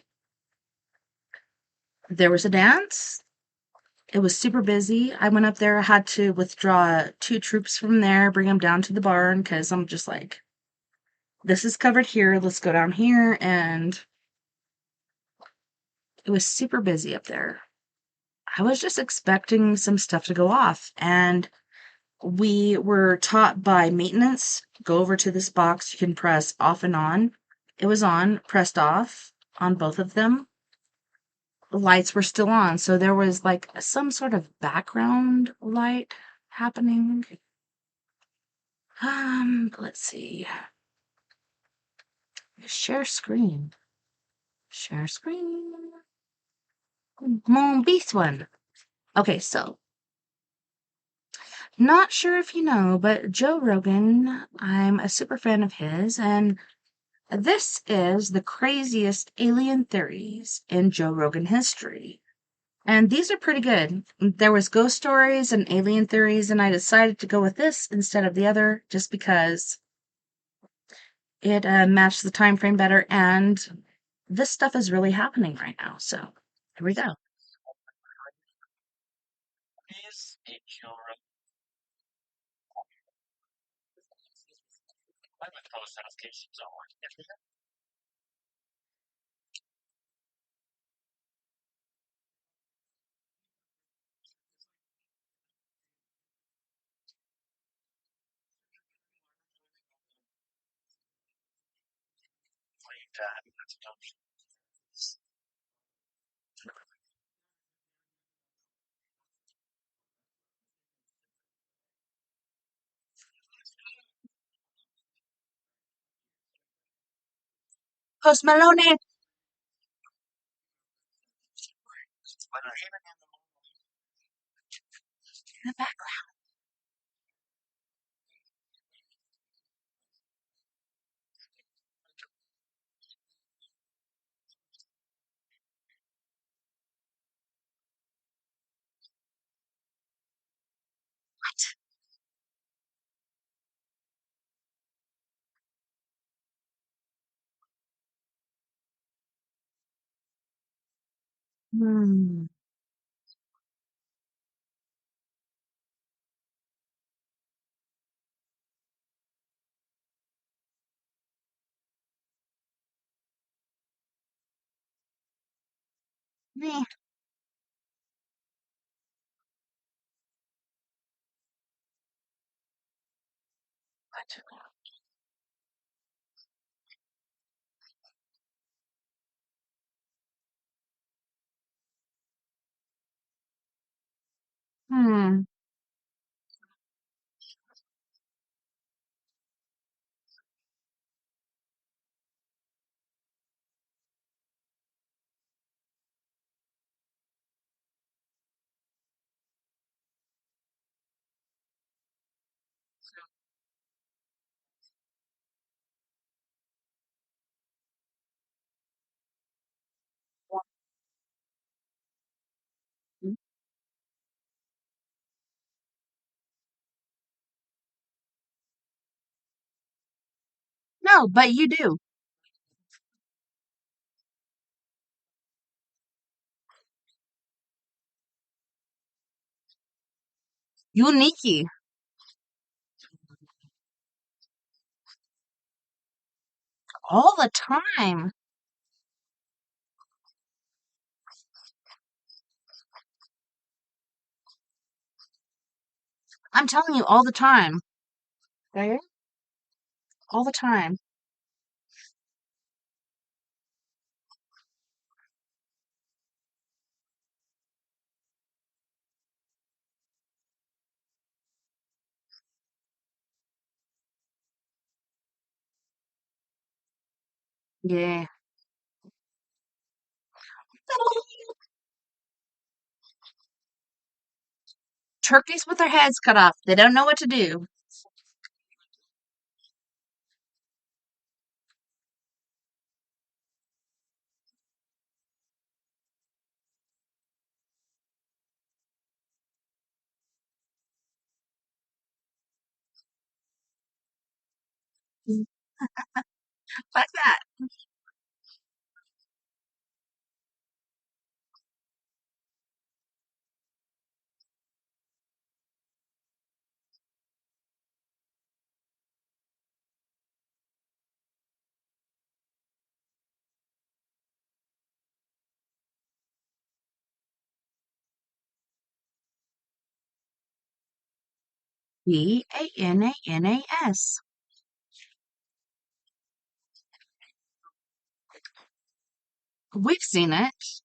there was a dance. It was super busy. I went up there, I had to withdraw two troops from there, bring them down to the barn because I'm just like, this is covered here. Let's go down here. And it was super busy up there. I was just expecting some stuff to go off. And we were taught by maintenance, go over to this box, you can press off and on. It was on, pressed off on both of them. The lights were still on, so there was like some sort of background light happening. Let's see. Share screen. Share screen. Mon beast one. Okay, so not sure if you know, but Joe Rogan, I'm a super fan of his, and this is the craziest alien theories in Joe Rogan history. And these are pretty good. There was ghost stories and alien theories, and I decided to go with this instead of the other just because it matched the time frame better, and this stuff is really happening right now. So here we go. Post Malone in the background. Hmm. Meh. Hmm. No, but you do. Unique. All the time. I'm telling you, all the time. Okay? All the time. Yeah. Turkeys with their heads cut off. They don't know what to do. Like that. Bananas. We've seen it.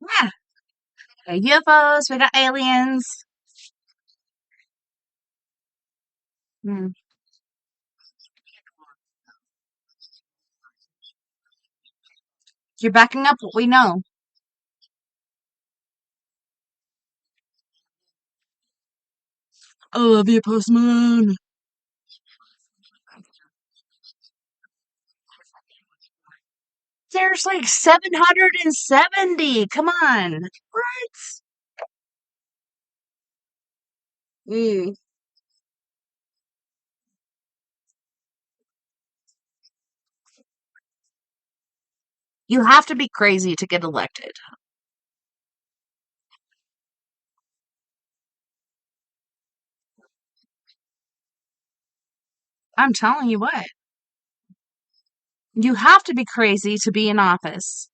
Yeah. UFOs, we got aliens. Hmm. You're backing up what we know. I love you, Post Malone. There's like 770. Come on. What? Mm. You have to be crazy to get elected. I'm telling you what. You have to be crazy to be in office.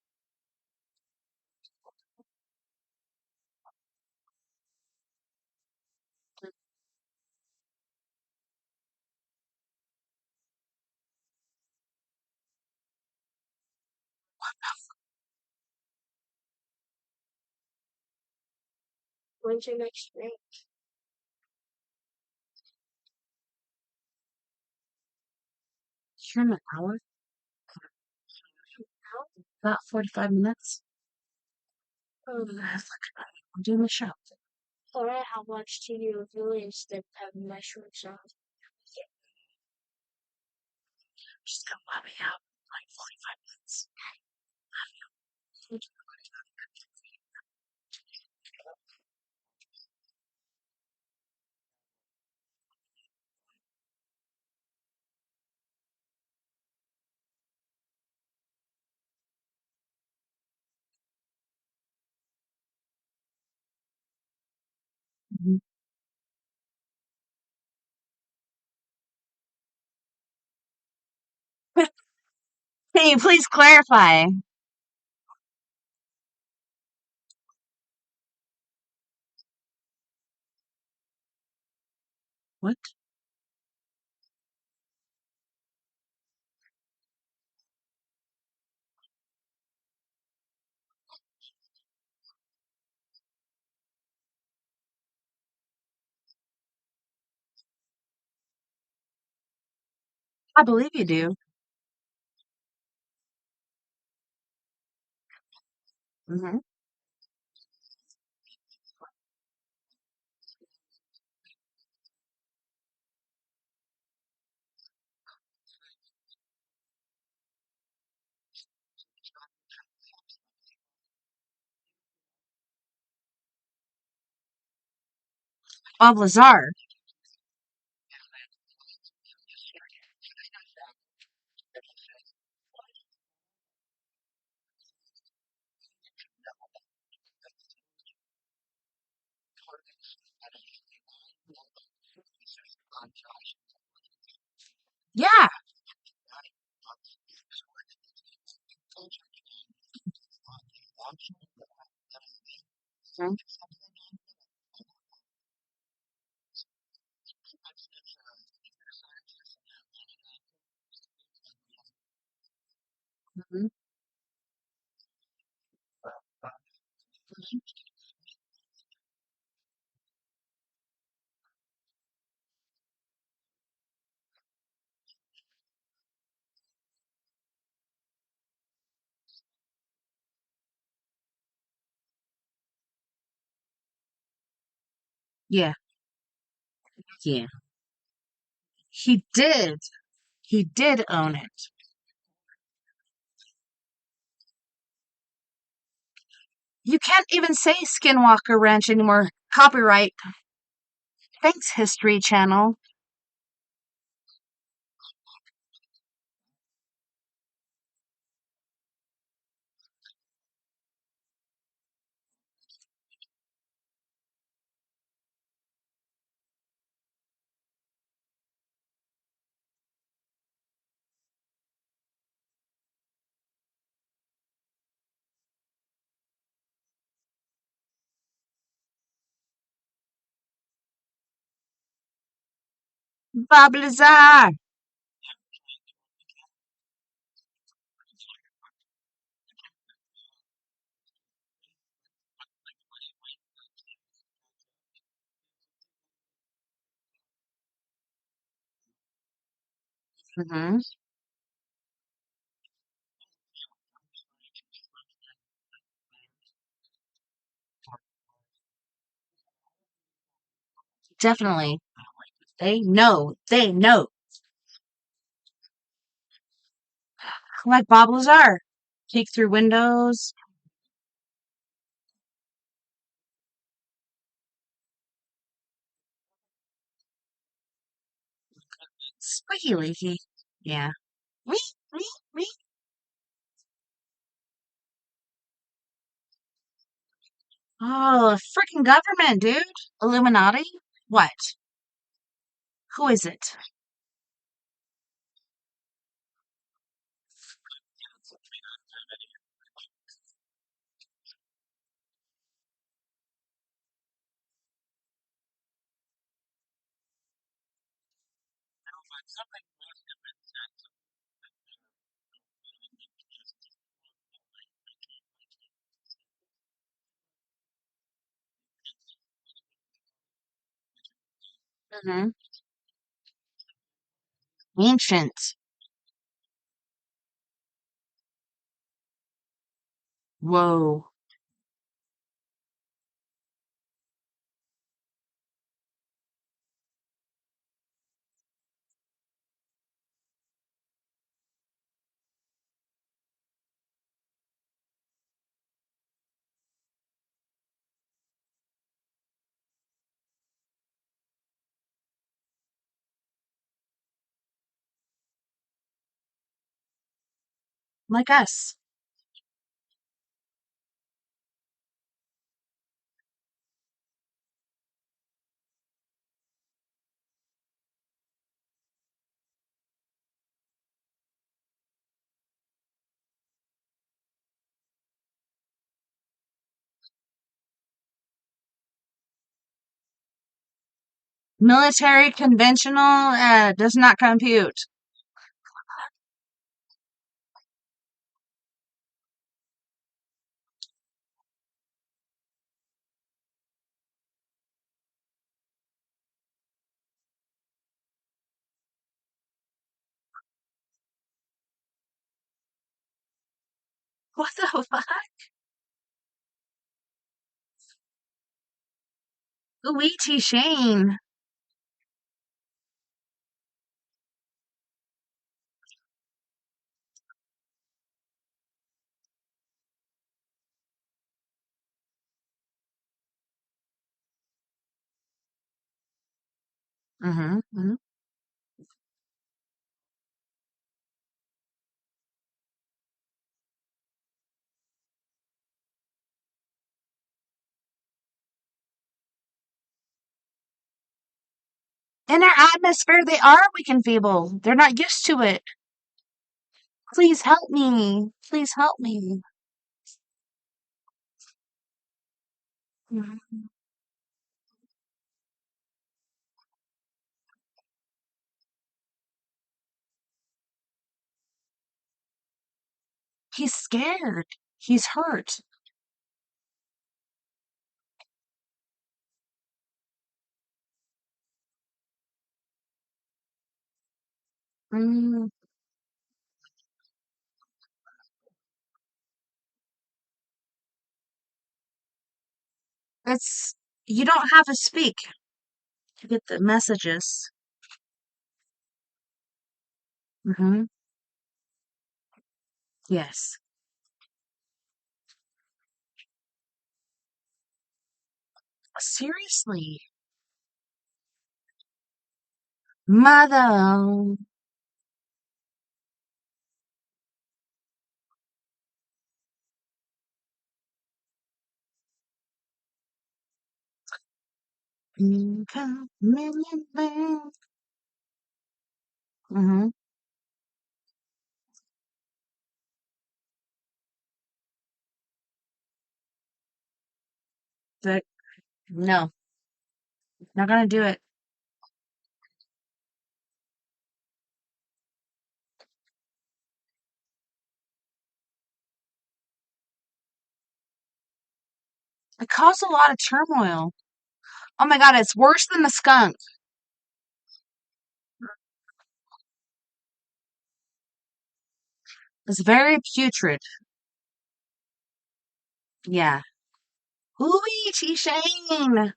When's your next drink? Here in an hour? About 45 minutes. Oh, I'm doing the show. alright, I'll watch TV with Lily instead of having my shorts on. Just gonna let me out like 45 minutes. Mhm. Can you please clarify? What? I believe you do. Hmm. Bob Lazar. Yeah. Mhm. Mhm. Yeah, yeah. He did. He did own it. You can't even say Skinwalker Ranch anymore. Copyright. Thanks, History Channel. Bob Lazar. Hmm. Definitely. They know. They know. Like Bob Lazar. Peek through windows. Squeaky leaky. Yeah. Wee, wee, wee. Oh, freaking government, dude. Illuminati? What? Who is it? Hmm. Ancient. Whoa. Like us. Military conventional does not compute. What the fuck? Luigi Shane. Hmm. Hmm. In our atmosphere, they are weak and feeble. They're not used to it. Please help me. Please help me. Mhm. He's scared. He's hurt. Mm, it's you don't have to speak to get the messages. Hmm. Yes. Seriously. Mother. Come, million man. Hmm. But no, not gonna do it. It caused a lot of turmoil. Oh my god, it's worse than the skunk. It's very putrid. Yeah. Ooh, T-Shane.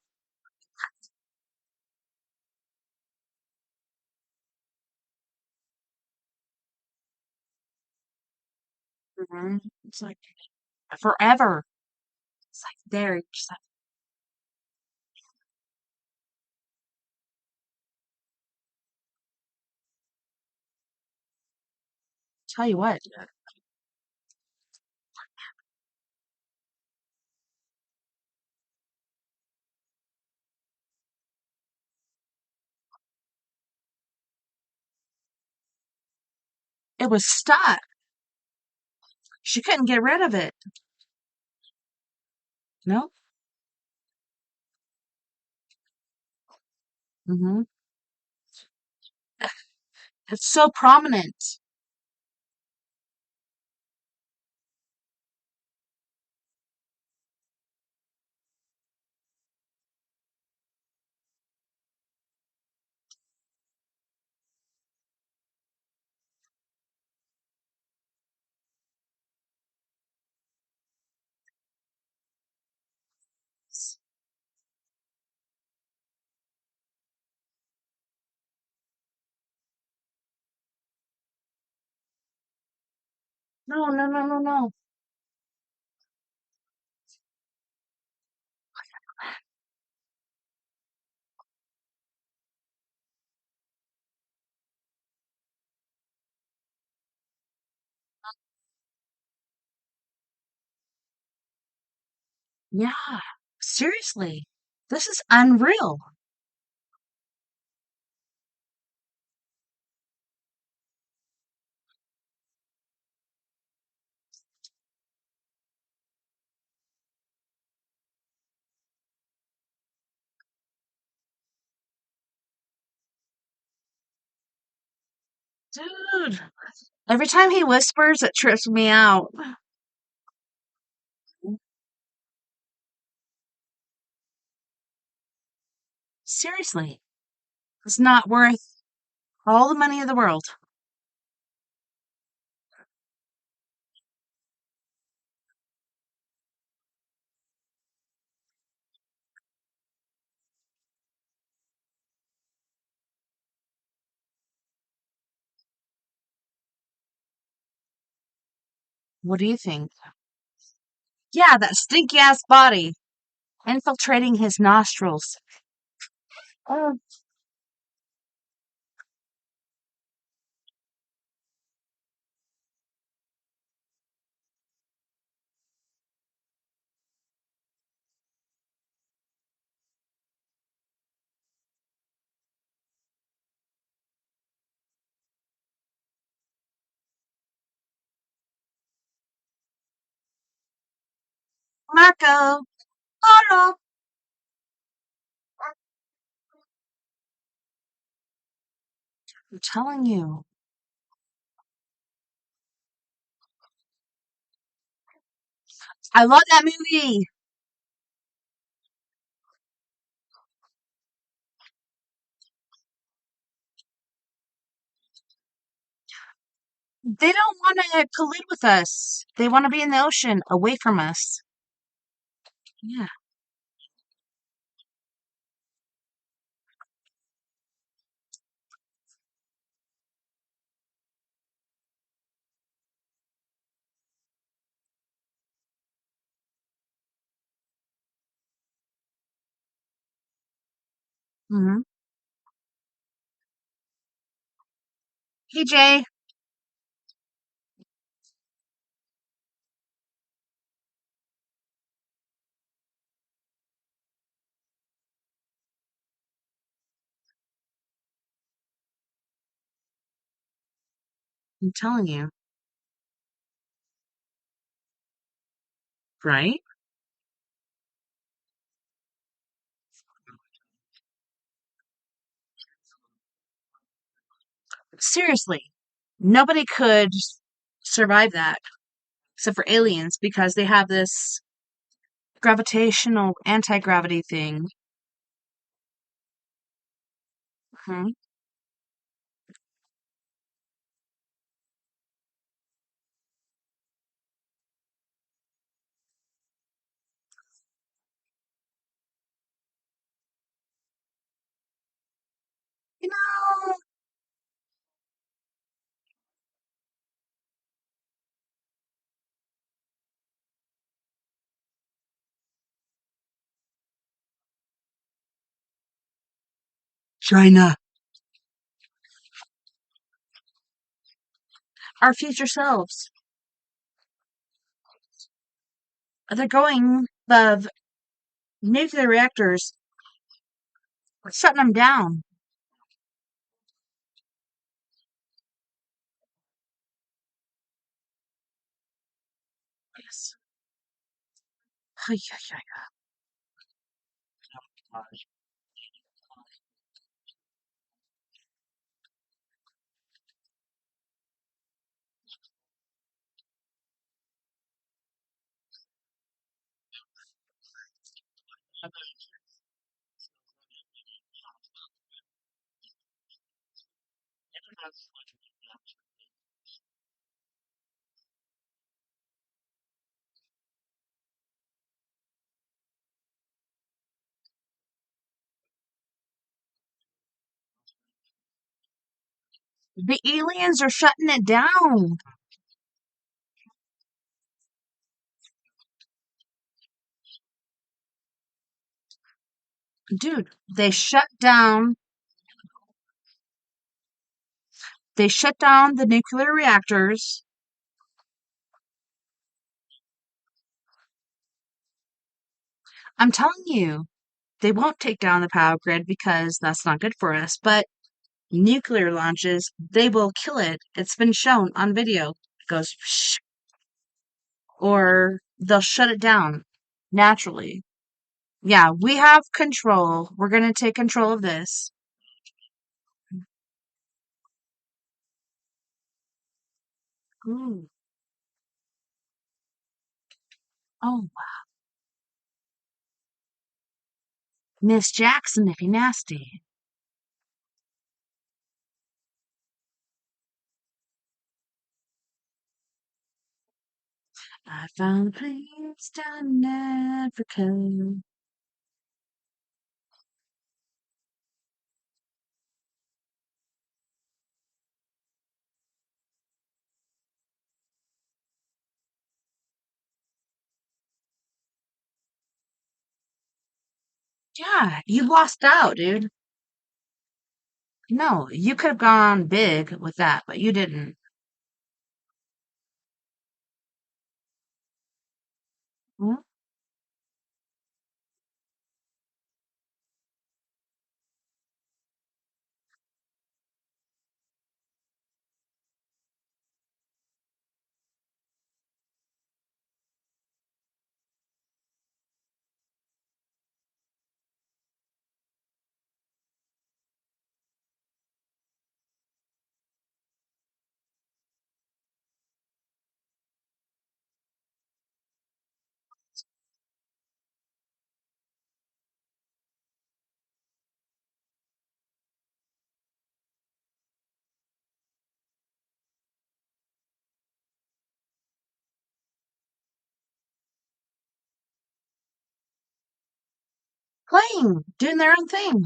Hmm. It's like forever. It's like there. Just like, tell you what, it was stuck. She couldn't get rid of it. No. Hmm. It's so prominent. No, no, no, no, no. Yeah. Seriously. This is unreal. Dude. Every time he whispers, it trips me out. Seriously. It's not worth all the money of the world. What do you think? Yeah, that stinky ass body infiltrating his nostrils. Oh, Marco. Polo. I'm telling you. I love that movie. They don't want to collude with us. They want to be in the ocean, away from us. Yeah. Hmm. Hey, Jay. I'm telling you. Right? Seriously. Nobody could survive that except for aliens because they have this gravitational anti-gravity thing. Hmm. You know, China. Our future selves. They're going the nuclear reactors, shutting them down. Yes. Ay, ay, ay. The aliens are shutting it down. Dude, they shut down the nuclear reactors. I'm telling you, they won't take down the power grid because that's not good for us. But nuclear launches, they will kill it. It's been shown on video. It goes, psh, or they'll shut it down naturally. Yeah, we have control. We're going to take control of this. Ooh. Oh, Miss Jackson, if you nasty. I found a place down in Africa. Yeah, you lost out, dude. No, you could have gone big with that, but you didn't. Hmm? playing, doing their own thing.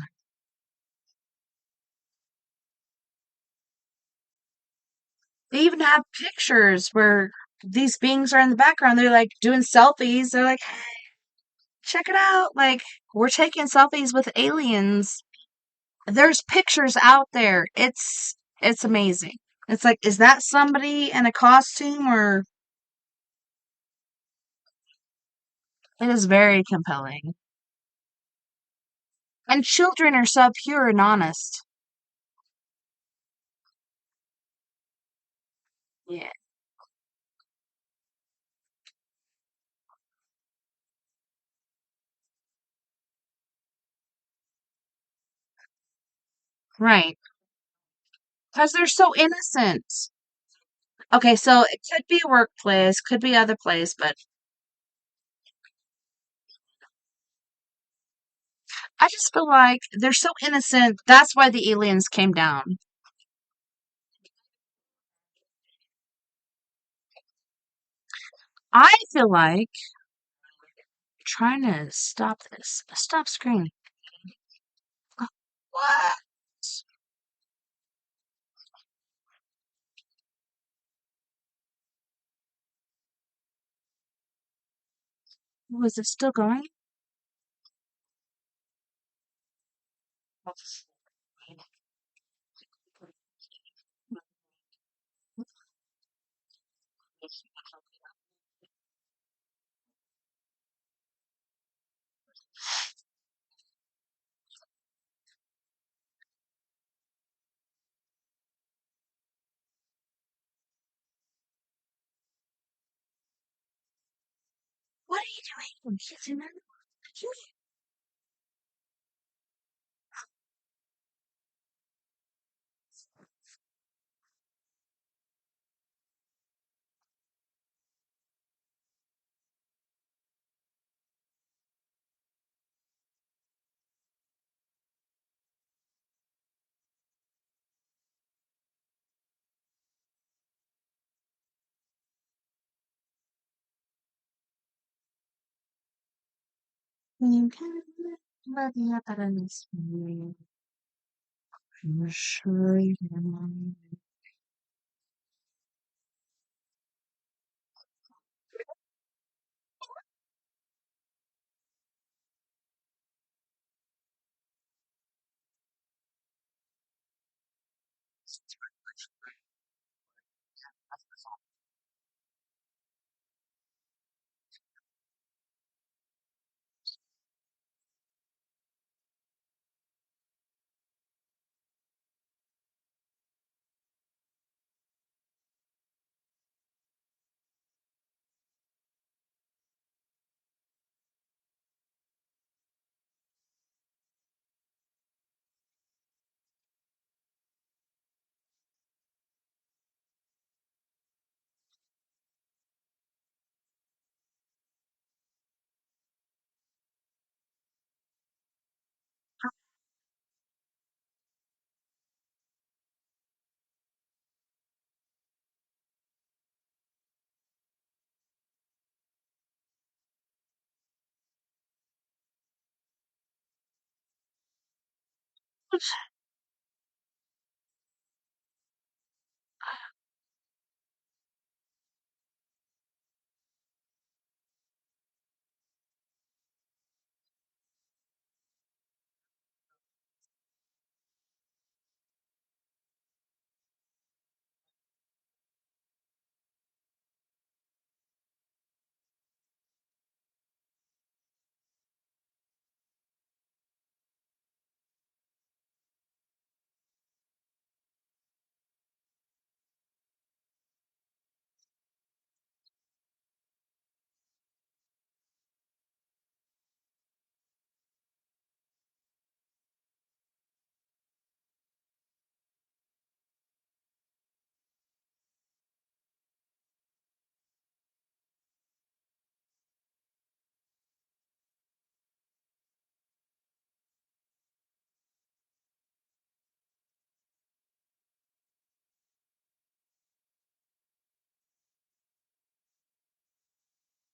They even have pictures where these beings are in the background. They're like doing selfies. They're like, check it out. Like, we're taking selfies with aliens. There's pictures out there. It's amazing. It's like, is that somebody in a costume or it is very compelling. And children are so pure and honest. Yeah. Right. Because they're so innocent. Okay, so it could be a workplace, could be other place, but I just feel like they're so innocent. That's why the aliens came down. I feel like trying to stop this. Stop screen. What? Was it still going? What are you doing? He's in there. You can let the others be. I'm sure you can.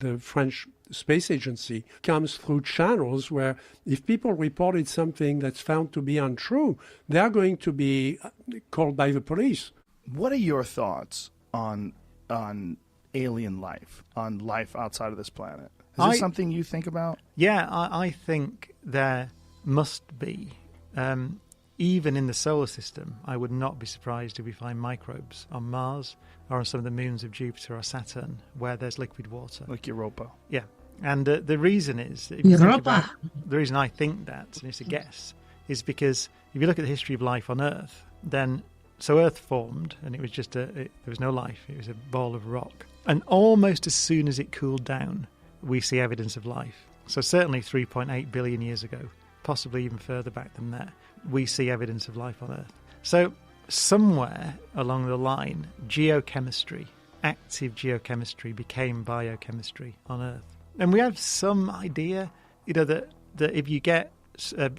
the French Space Agency comes through channels where if people reported something that's found to be untrue, they are going to be called by the police. What are your thoughts on alien life, on life outside of this planet? Is this something you think about? Yeah, I think there must be. Even in the solar system, I would not be surprised if we find microbes on Mars or on some of the moons of Jupiter or Saturn where there's liquid water. Like Europa. Yeah. And the reason is, if you think about, the reason I think that, and it's a guess, is because if you look at the history of life on Earth, then, so Earth formed and it was just there was no life. It was a ball of rock. And almost as soon as it cooled down, we see evidence of life. So certainly 3.8 billion years ago, possibly even further back than that, we see evidence of life on Earth. So somewhere along the line, geochemistry, active geochemistry, became biochemistry on Earth. And we have some idea, that if you get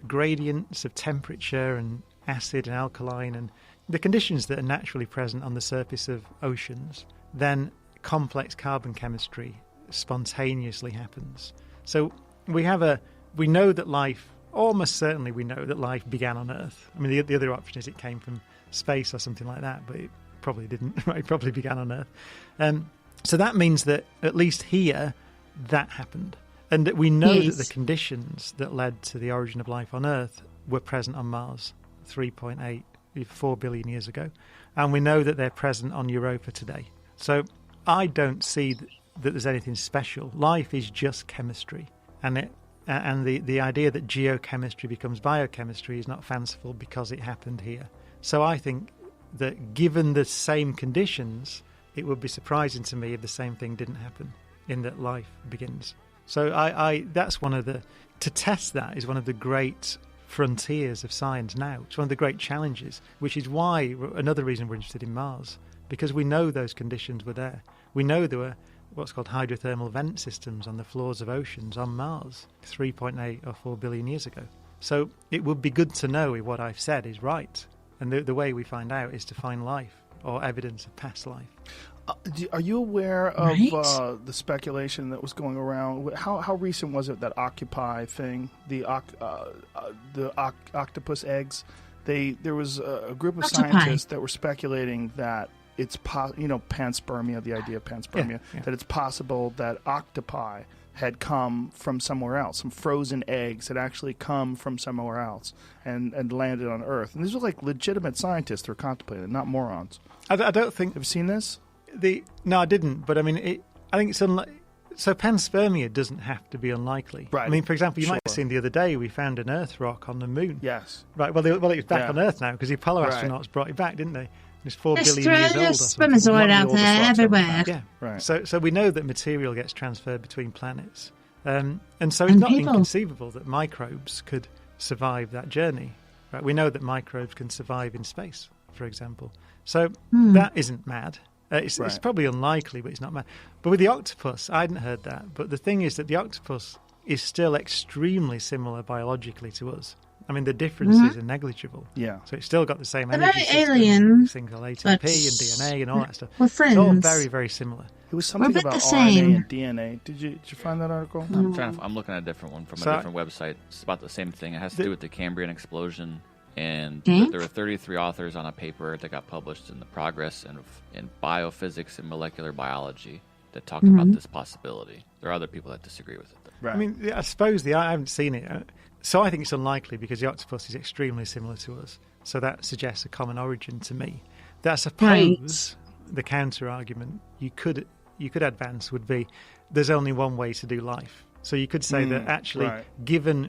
gradients of temperature and acid and alkaline and the conditions that are naturally present on the surface of oceans, then complex carbon chemistry spontaneously happens. So we know that life, almost certainly we know that life began on Earth. I mean, the other option is it came from space or something like that, but it probably didn't. Right? It probably began on Earth. So that means that at least here, that happened. And that we know that the conditions that led to the origin of life on Earth were present on Mars 4 billion years ago. And we know that they're present on Europa today. So I don't see that there's anything special. Life is just chemistry. And the idea that geochemistry becomes biochemistry is not fanciful because it happened here. So I think that given the same conditions, it would be surprising to me if the same thing didn't happen, in that life begins. So that's to test that is one of the great frontiers of science now. It's one of the great challenges, which is why another reason we're interested in Mars, because we know those conditions were there. We know there were what's called hydrothermal vent systems on the floors of oceans on Mars 3.8 or 4 billion years ago. So it would be good to know if what I've said is right. And the way we find out is to find life or evidence of past life. Are you aware of the speculation that was going around? How recent was it, that Occupy thing, the octopus eggs? There was a group of scientists that were speculating that it's panspermia, the idea of panspermia, that it's possible that octopi had come from somewhere else. Some frozen eggs had actually come from somewhere else and landed on Earth. And these were like legitimate scientists who were contemplating it, not morons. I don't think... Have you seen this? No, I didn't. But I mean, I think it's unlikely. So panspermia doesn't have to be unlikely. Right. I mean, for example, you might have seen the other day we found an Earth rock on the moon. Yes. Right. Well, it was back on Earth now because the Apollo astronauts brought it back, didn't they? It's 4 billion years old. There's spermatozoid out there everywhere. Yeah. Right. So we know that material gets transferred between planets, and so it's not inconceivable that microbes could survive that journey. Right. We know that microbes can survive in space, for example. So that isn't mad. It's probably unlikely, but it's not mad. But with the octopus, I hadn't heard that. But the thing is that the octopus is still extremely similar biologically to us. I mean, the differences are negligible. Yeah. So it's still got the same They're energy very system, alien, single ATP and DNA and all that stuff. We're friends. It's all very, very similar. It was something about RNA and DNA. Did you find that article? I'm looking at a different one from a different website. It's about the same thing. It has to do with the Cambrian explosion. And there were 33 authors on a paper that got published in the Progress in Biophysics and Molecular Biology that talked about this possibility. There are other people that disagree with it, though. Right. I mean, I suppose I haven't seen it. So I think it's unlikely because the octopus is extremely similar to us. So that suggests a common origin to me. That I suppose the counter-argument you could advance would be there's only one way to do life. So you could say that actually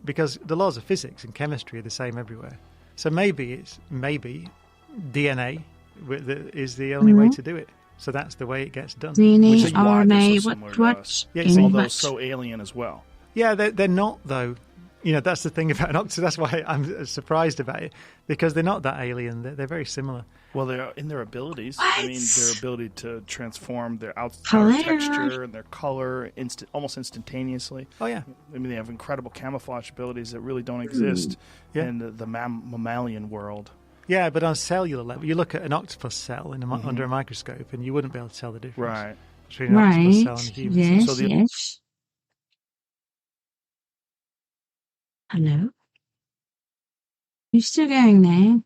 because the laws of physics and chemistry are the same everywhere. So maybe DNA is the only way to do it. So that's the way it gets done. DNA, RNA, what? Yeah, although so alien as well. Yeah, they're not, though. That's the thing about an octopus. That's why I'm surprised about it, because they're not that alien. They're very similar. Well, they're in their abilities. What? I mean, their ability to transform their outer texture and their color almost instantaneously. Oh, yeah. I mean, they have incredible camouflage abilities that really don't exist in the mammalian world. Yeah, but on a cellular level, you look at an octopus cell under a microscope, and you wouldn't be able to tell the difference. Right. between an octopus cell and a human Yes, cell. So yes. Hello? You still going there?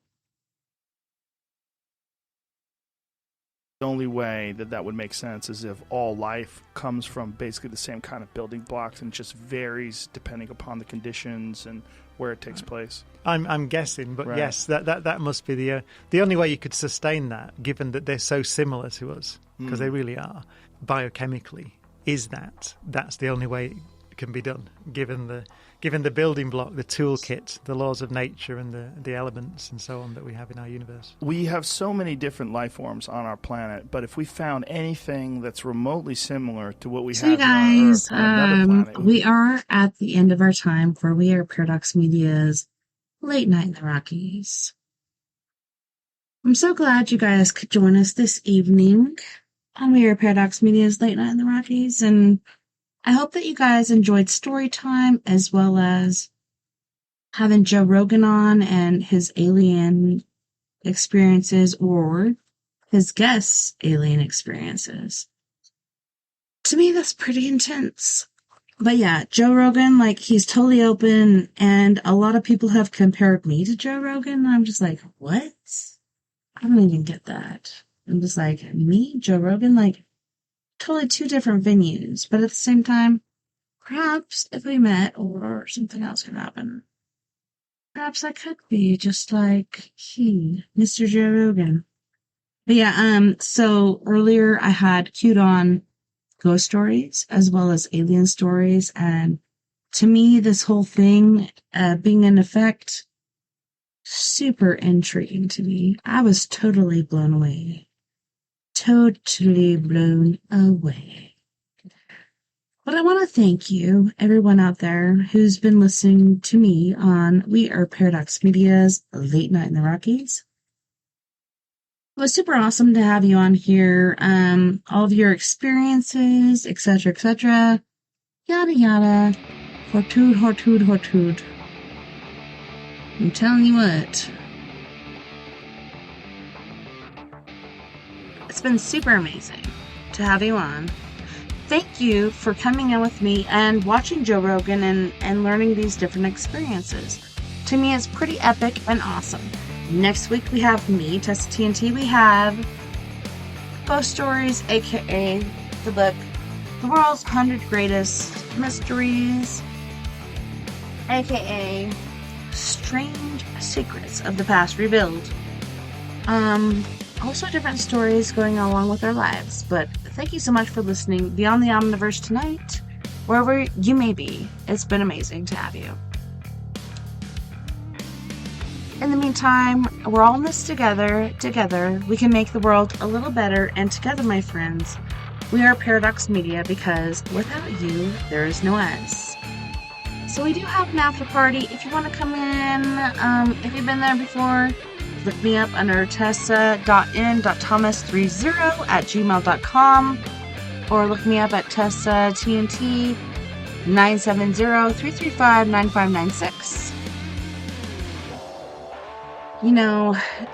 The only way that would make sense is if all life comes from basically the same kind of building blocks and just varies depending upon the conditions and where it takes place. I'm guessing, but yes, that must be the only way you could sustain that, given that they're so similar to us, because they really are biochemically. That's the only way it can be done, given the building block, the toolkit, the laws of nature, and the elements and so on that we have in our universe. We have so many different life forms on our planet, but if we found anything that's remotely similar to what we have you guys, on Earth, on another planet, we are at the end of our time for We Are Paradox Media's Late Night in the Rockies. I'm so glad you guys could join us this evening on We Are Paradox Media's Late Night in the Rockies, and I hope that you guys enjoyed story time as well as having Joe Rogan on and his alien experiences or his guests' alien experiences. To me, that's pretty intense. But yeah, Joe Rogan, he's totally open, and a lot of people have compared me to Joe Rogan, and I'm just like, what? I don't even get that. I'm just like, me? Joe Rogan? Totally two different venues, but at the same time, perhaps if we met or something else could happen, perhaps I could be just like he, Mr. Joe Rogan. But yeah, so earlier I had queued on ghost stories as well as alien stories, and to me, this whole thing being in effect, super intriguing to me. I was totally blown away. Totally blown away. But I want to thank you, everyone out there who's been listening to me on We Are Paradox Media's Late Night in the Rockies. It was super awesome to have you on here. All of your experiences, etc., yada yada. Hortude. I'm telling you what. It's been super amazing to have you on. Thank you for coming in with me and watching Joe Rogan and learning these different experiences. To me, it's pretty epic and awesome. Next week, we have me, TessaTNT. We have Ghost Stories, aka the book, The World's 100 Greatest Mysteries, aka Strange Secrets of the Past Revealed. Also different stories going along with our lives. But thank you so much for listening Beyond the Omniverse tonight. Wherever you may be, it's been amazing to have you. In the meantime, we're all in this together. Together, we can make the world a little better. And together, my friends, we are Paradox Media, because without you, there is no us. So we do have an after party. If you want to come in, if you've been there before, look me up under tessa.n.thomas30@gmail.com, or look me up at TessaTNT 970-335-9596.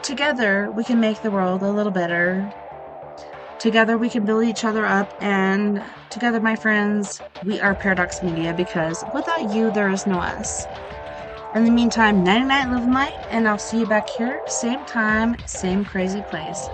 Together we can make the world a little better. Together we can build each other up, and together, my friends, we are Paradox Media, because without you, there is no us. In the meantime, night-night, live light, and I'll see you back here, same time, same crazy place.